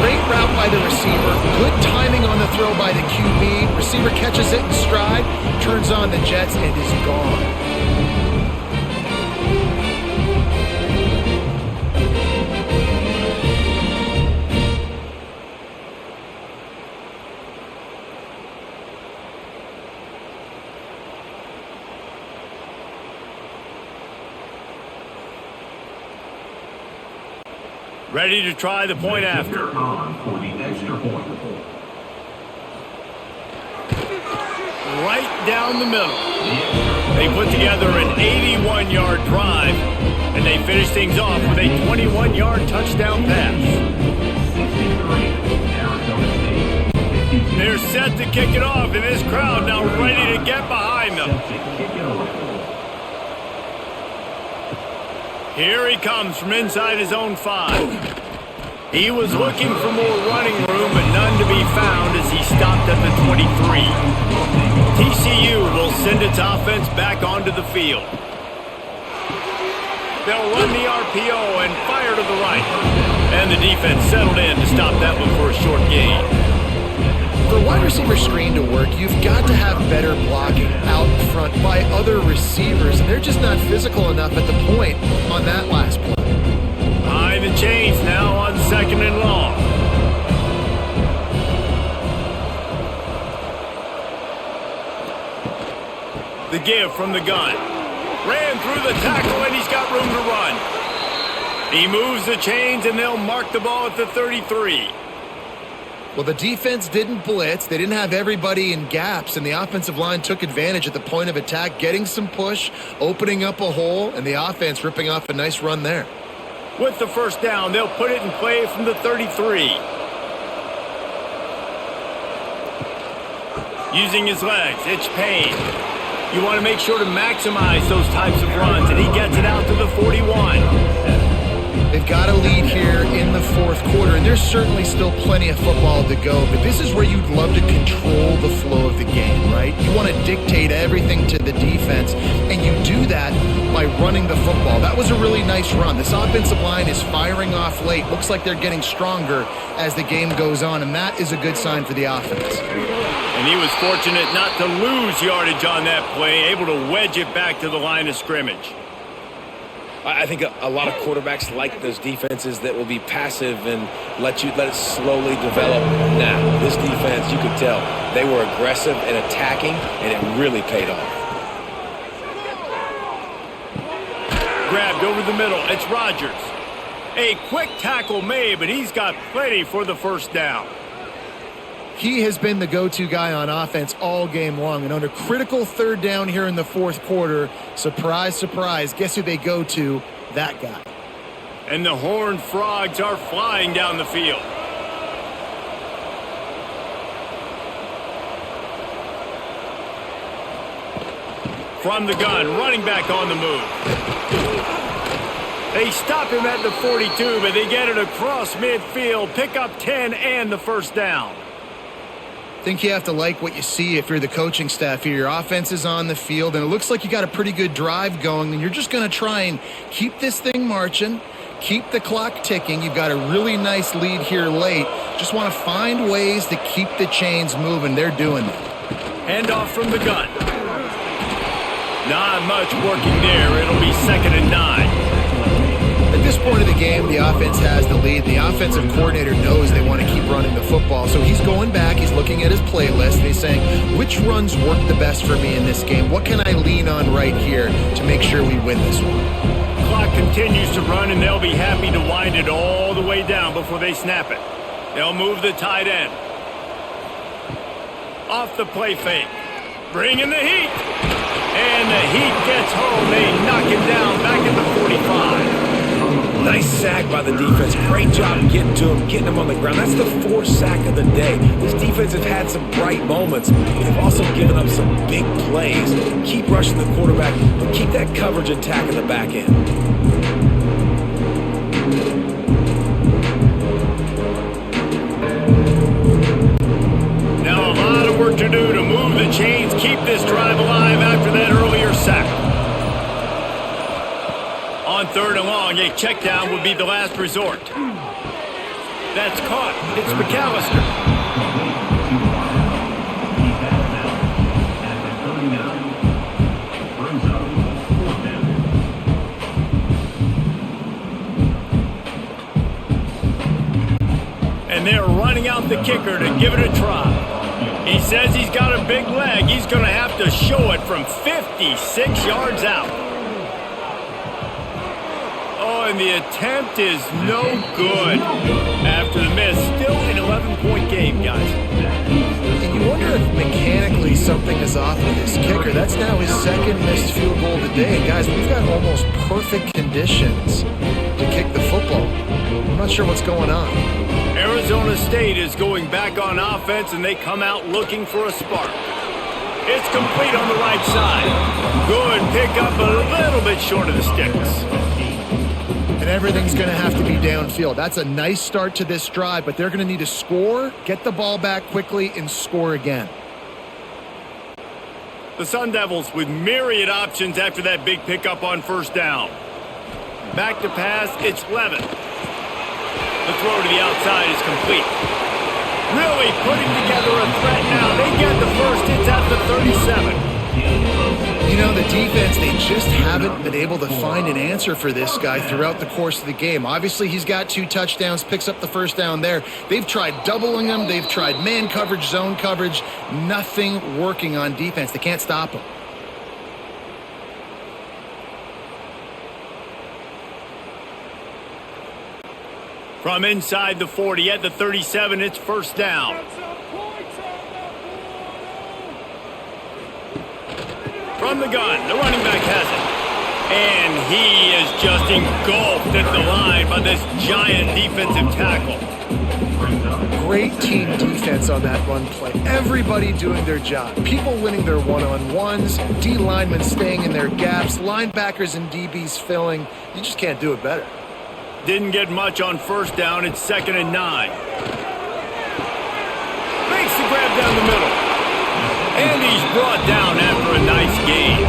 Great route by the receiver. Good timing on the throw by the QB. Receiver catches it in stride, turns on the jets, and is gone. Ready to try the point after. On for the extra point. Right down the middle. They put together an 81-yard drive, and they finish things off with a 21-yard touchdown pass. They're set to kick it off, and this crowd now ready to get behind them. Here he comes from inside his own 5. He was looking for more running room, but none to be found as he stopped at the 23. TCU will send its offense back onto the field. They'll run the RPO and fire to the right. And the defense settled in to stop that one for a short gain. For a wide receiver screen to work, you've got to have better blocking out in front by other receivers, and they're just not physical enough at the point on that last play. Behind the chains now on 2nd and long. The give from the gun. Ran through the tackle, and he's got room to run. He moves the chains, and they'll mark the ball at the 33. Well, the defense didn't blitz. They didn't have everybody in gaps, and the offensive line took advantage at the point of attack, getting some push, opening up a hole, and the offense ripping off a nice run there. With the first down, they'll put it in play from the 33. Using his legs, it's Payne. You want to make sure to maximize those types of runs, and he gets it out to the 41. They've got a lead here in the fourth quarter, and there's certainly still plenty of football to go, but this is where you'd love to control the flow of the game, right? You want to dictate everything to the defense, and you do that by running the football. That was a really nice run. This offensive line is firing off late. Looks like they're getting stronger as the game goes on, and that is a good sign for the offense. And he was fortunate not to lose yardage on that play, able to wedge it back to the line of scrimmage. I think a lot of quarterbacks like those defenses that will be passive and let it slowly develop. Nah, this defense, you could tell, they were aggressive and attacking, and it really paid off. Grabbed over the middle, it's Rodgers. A quick tackle made, but he's got plenty for the first down. He has been the go-to guy on offense all game long. And on a critical third down here in the fourth quarter, surprise, surprise, guess who they go to? That guy. And the Horned Frogs are flying down the field. From the gun, running back on the move. They stop him at the 42, but they get it across midfield, pick up 10 and the first down. I think you have to like what you see if you're the coaching staff here. Your offense is on the field, and it looks like you got a pretty good drive going, and you're just going to try and keep this thing marching, keep the clock ticking. You've got a really nice lead here late. Just want to find ways to keep the chains moving. They're doing it. Handoff from the gun. Not much working there. It'll be 2nd and 9. At this point of the game, the offense has the lead. The offensive coordinator knows they want to keep running the football. So he's going back, he's looking at his playlist, and he's saying, which runs work the best for me in this game? What can I lean on right here to make sure we win this one? Clock continues to run, and they'll be happy to wind it all the way down before they snap it. They'll move the tight end. Off the play fake. Bring in the heat. And the heat gets home. They knock him down back at the 45. Nice sack by the defense. Great job getting to him, getting him on the ground. That's the 4th sack of the day. This defense has had some bright moments. They've also given up some big plays. Keep rushing the quarterback, but keep that coverage intact in the back end. Now a lot of work to do to move the chains, keep this drive alive after that earlier sack. On 3rd and long, a check down would be the last resort. That's caught. It's McAllister. He's at the mound at the 39. Brings up 4th down. And they're running out the kicker to give it a try. He says he's got a big leg. He's going to have to show it from 56 yards out. Oh, and the attempt is no good. After the miss, still an 11-point game, guys. And you wonder if mechanically something is off with this kicker. That's now his second missed field goal today. And guys, we've got almost perfect conditions to kick the football. I'm not sure what's going on. Arizona State is going back on offense, and they come out looking for a spark. It's complete on the right side. Good pickup, but a little bit short of the sticks. And everything's going to have to be downfield. That's a nice start to this drive, but they're going to need to score, get the ball back quickly, and score again. The Sun Devils with myriad options after that big pickup on first down. Back to pass, it's Levin. The throw to the outside is complete. Really putting together a threat now. They get the first. It's at the 37. You know, the defense, they just haven't been able to find an answer for this guy throughout the course of the game. Obviously, he's got 2 touchdowns, picks up the first down there. They've tried doubling him. They've tried man coverage, zone coverage. Nothing working on defense. They can't stop him. From inside the 40 at the 37, it's first down. From the gun, the running back has it. And he is just engulfed at the line by this giant defensive tackle. Great team defense on that run play. Everybody doing their job. People winning their one-on-ones, D linemen staying in their gaps, linebackers and DBs filling. You just can't do it better. Didn't get much on first down. It's 2nd and 9. Makes the grab down the middle. And he's brought down after a nice gain.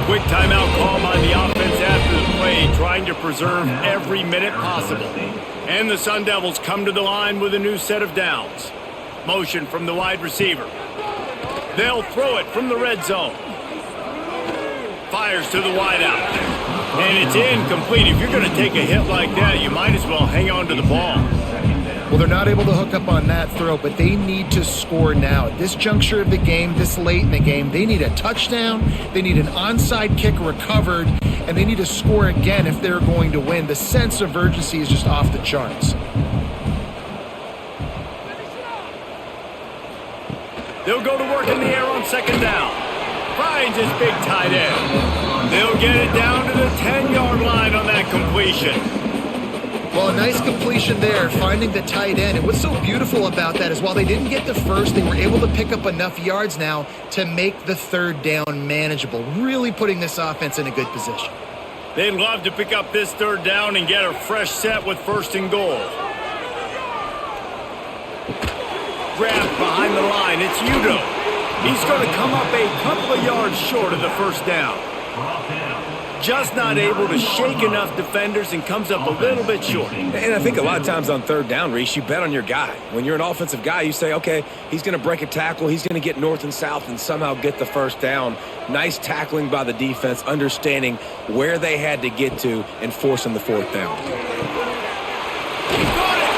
Quick timeout call by the offense after the play, trying to preserve every minute possible. And the Sun Devils come to the line with a new set of downs. Motion from the wide receiver. They'll throw it from the red zone. Fires to the wideout. And it's incomplete. If you're going to take a hit like that, you might as well hang on to the ball. Well, they're not able to hook up on that throw, but they need to score now. At this juncture of the game, this late in the game, they need a touchdown, they need an onside kick recovered, and they need to score again if they're going to win. The sense of urgency is just off the charts. They'll go to work in the air on 2nd down. Finds his big tight end. They'll get it down to the 10-yard line on that completion. Well, a nice completion there, finding the tight end. And what's so beautiful about that is while they didn't get the first, they were able to pick up enough yards now to make the 3rd down manageable, really putting this offense in a good position. They'd love to pick up this 3rd down and get a fresh set with 1st and goal. Grabbed behind the line, it's Udo. He's going to come up a couple of yards short of the 1st down. Just not able to shake enough defenders and comes up a little bit short. And I think a lot of times on 3rd down, Reese, you bet on your guy. When you're an offensive guy, you say, okay, he's going to break a tackle, he's going to get north and south and somehow get the 1st down. Nice tackling by the defense, understanding where they had to get to and forcing the 4th down. He got it!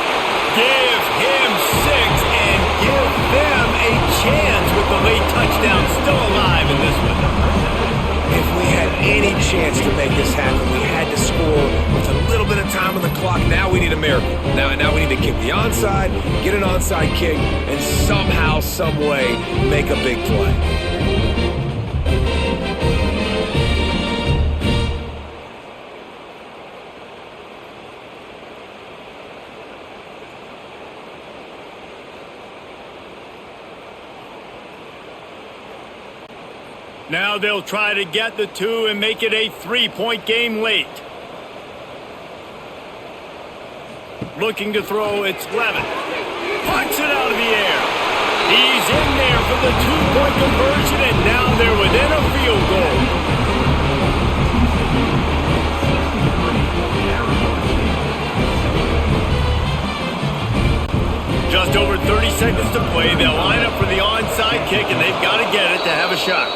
Give him 6 and give them a chance with the late touchdown still alive in this one. If we had any chance to make this happen, we had to score with a little bit of time on the clock. Now we need a miracle. Now we need to kick the onside, get an onside kick, and somehow, some way, make a big play. Now they'll try to get the 2 and make it a 3-point game late. Looking to throw, it's Levin. Punts it out of the air. He's in there for the 2-point conversion, and now they're within a field goal. seconds to play. They'll line up for the onside kick, and they've got to get it to have a shot.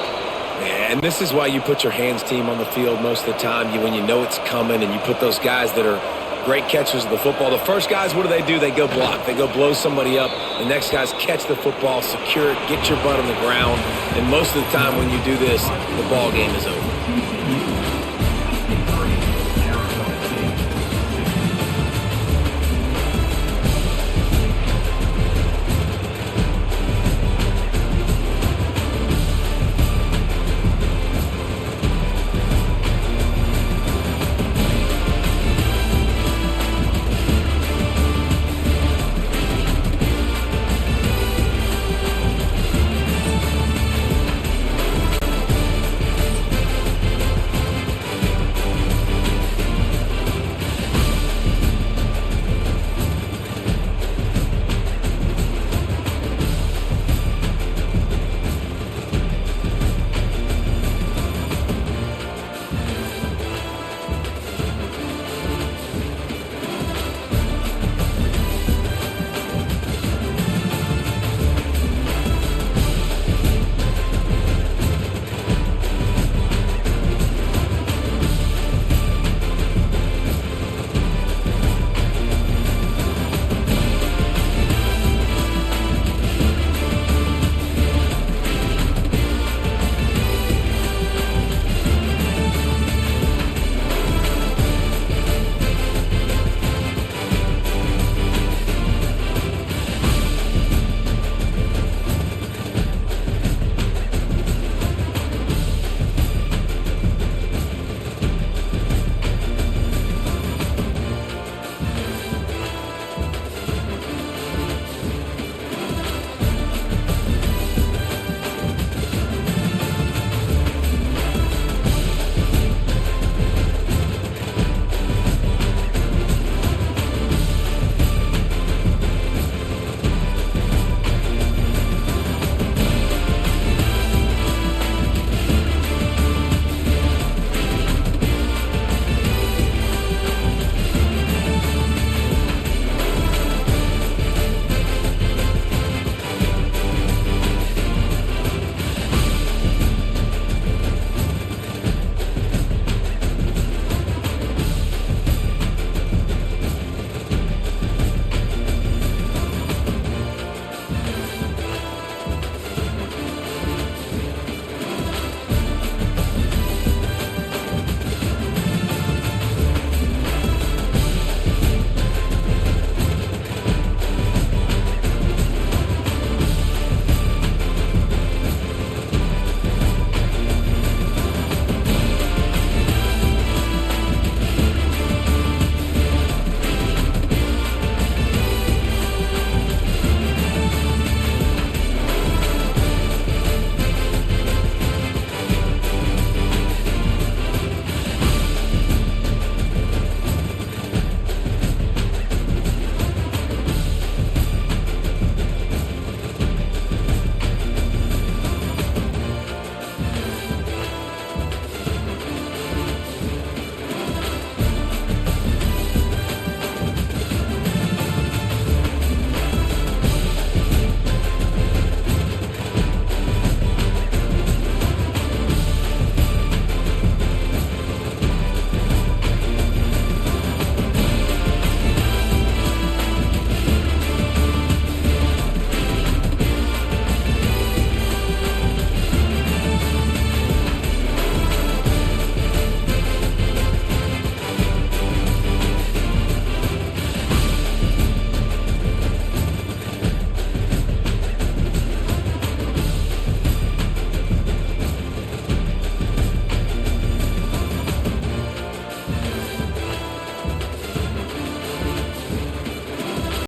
And this is why you put your hands team on the field most of the time. When you know it's coming, and you put those guys that are great catchers of the football. The first guys, what do? They go block. They go blow somebody up. The next guys catch the football, secure it, get your butt on the ground. And most of the time when you do this, the ball game is over.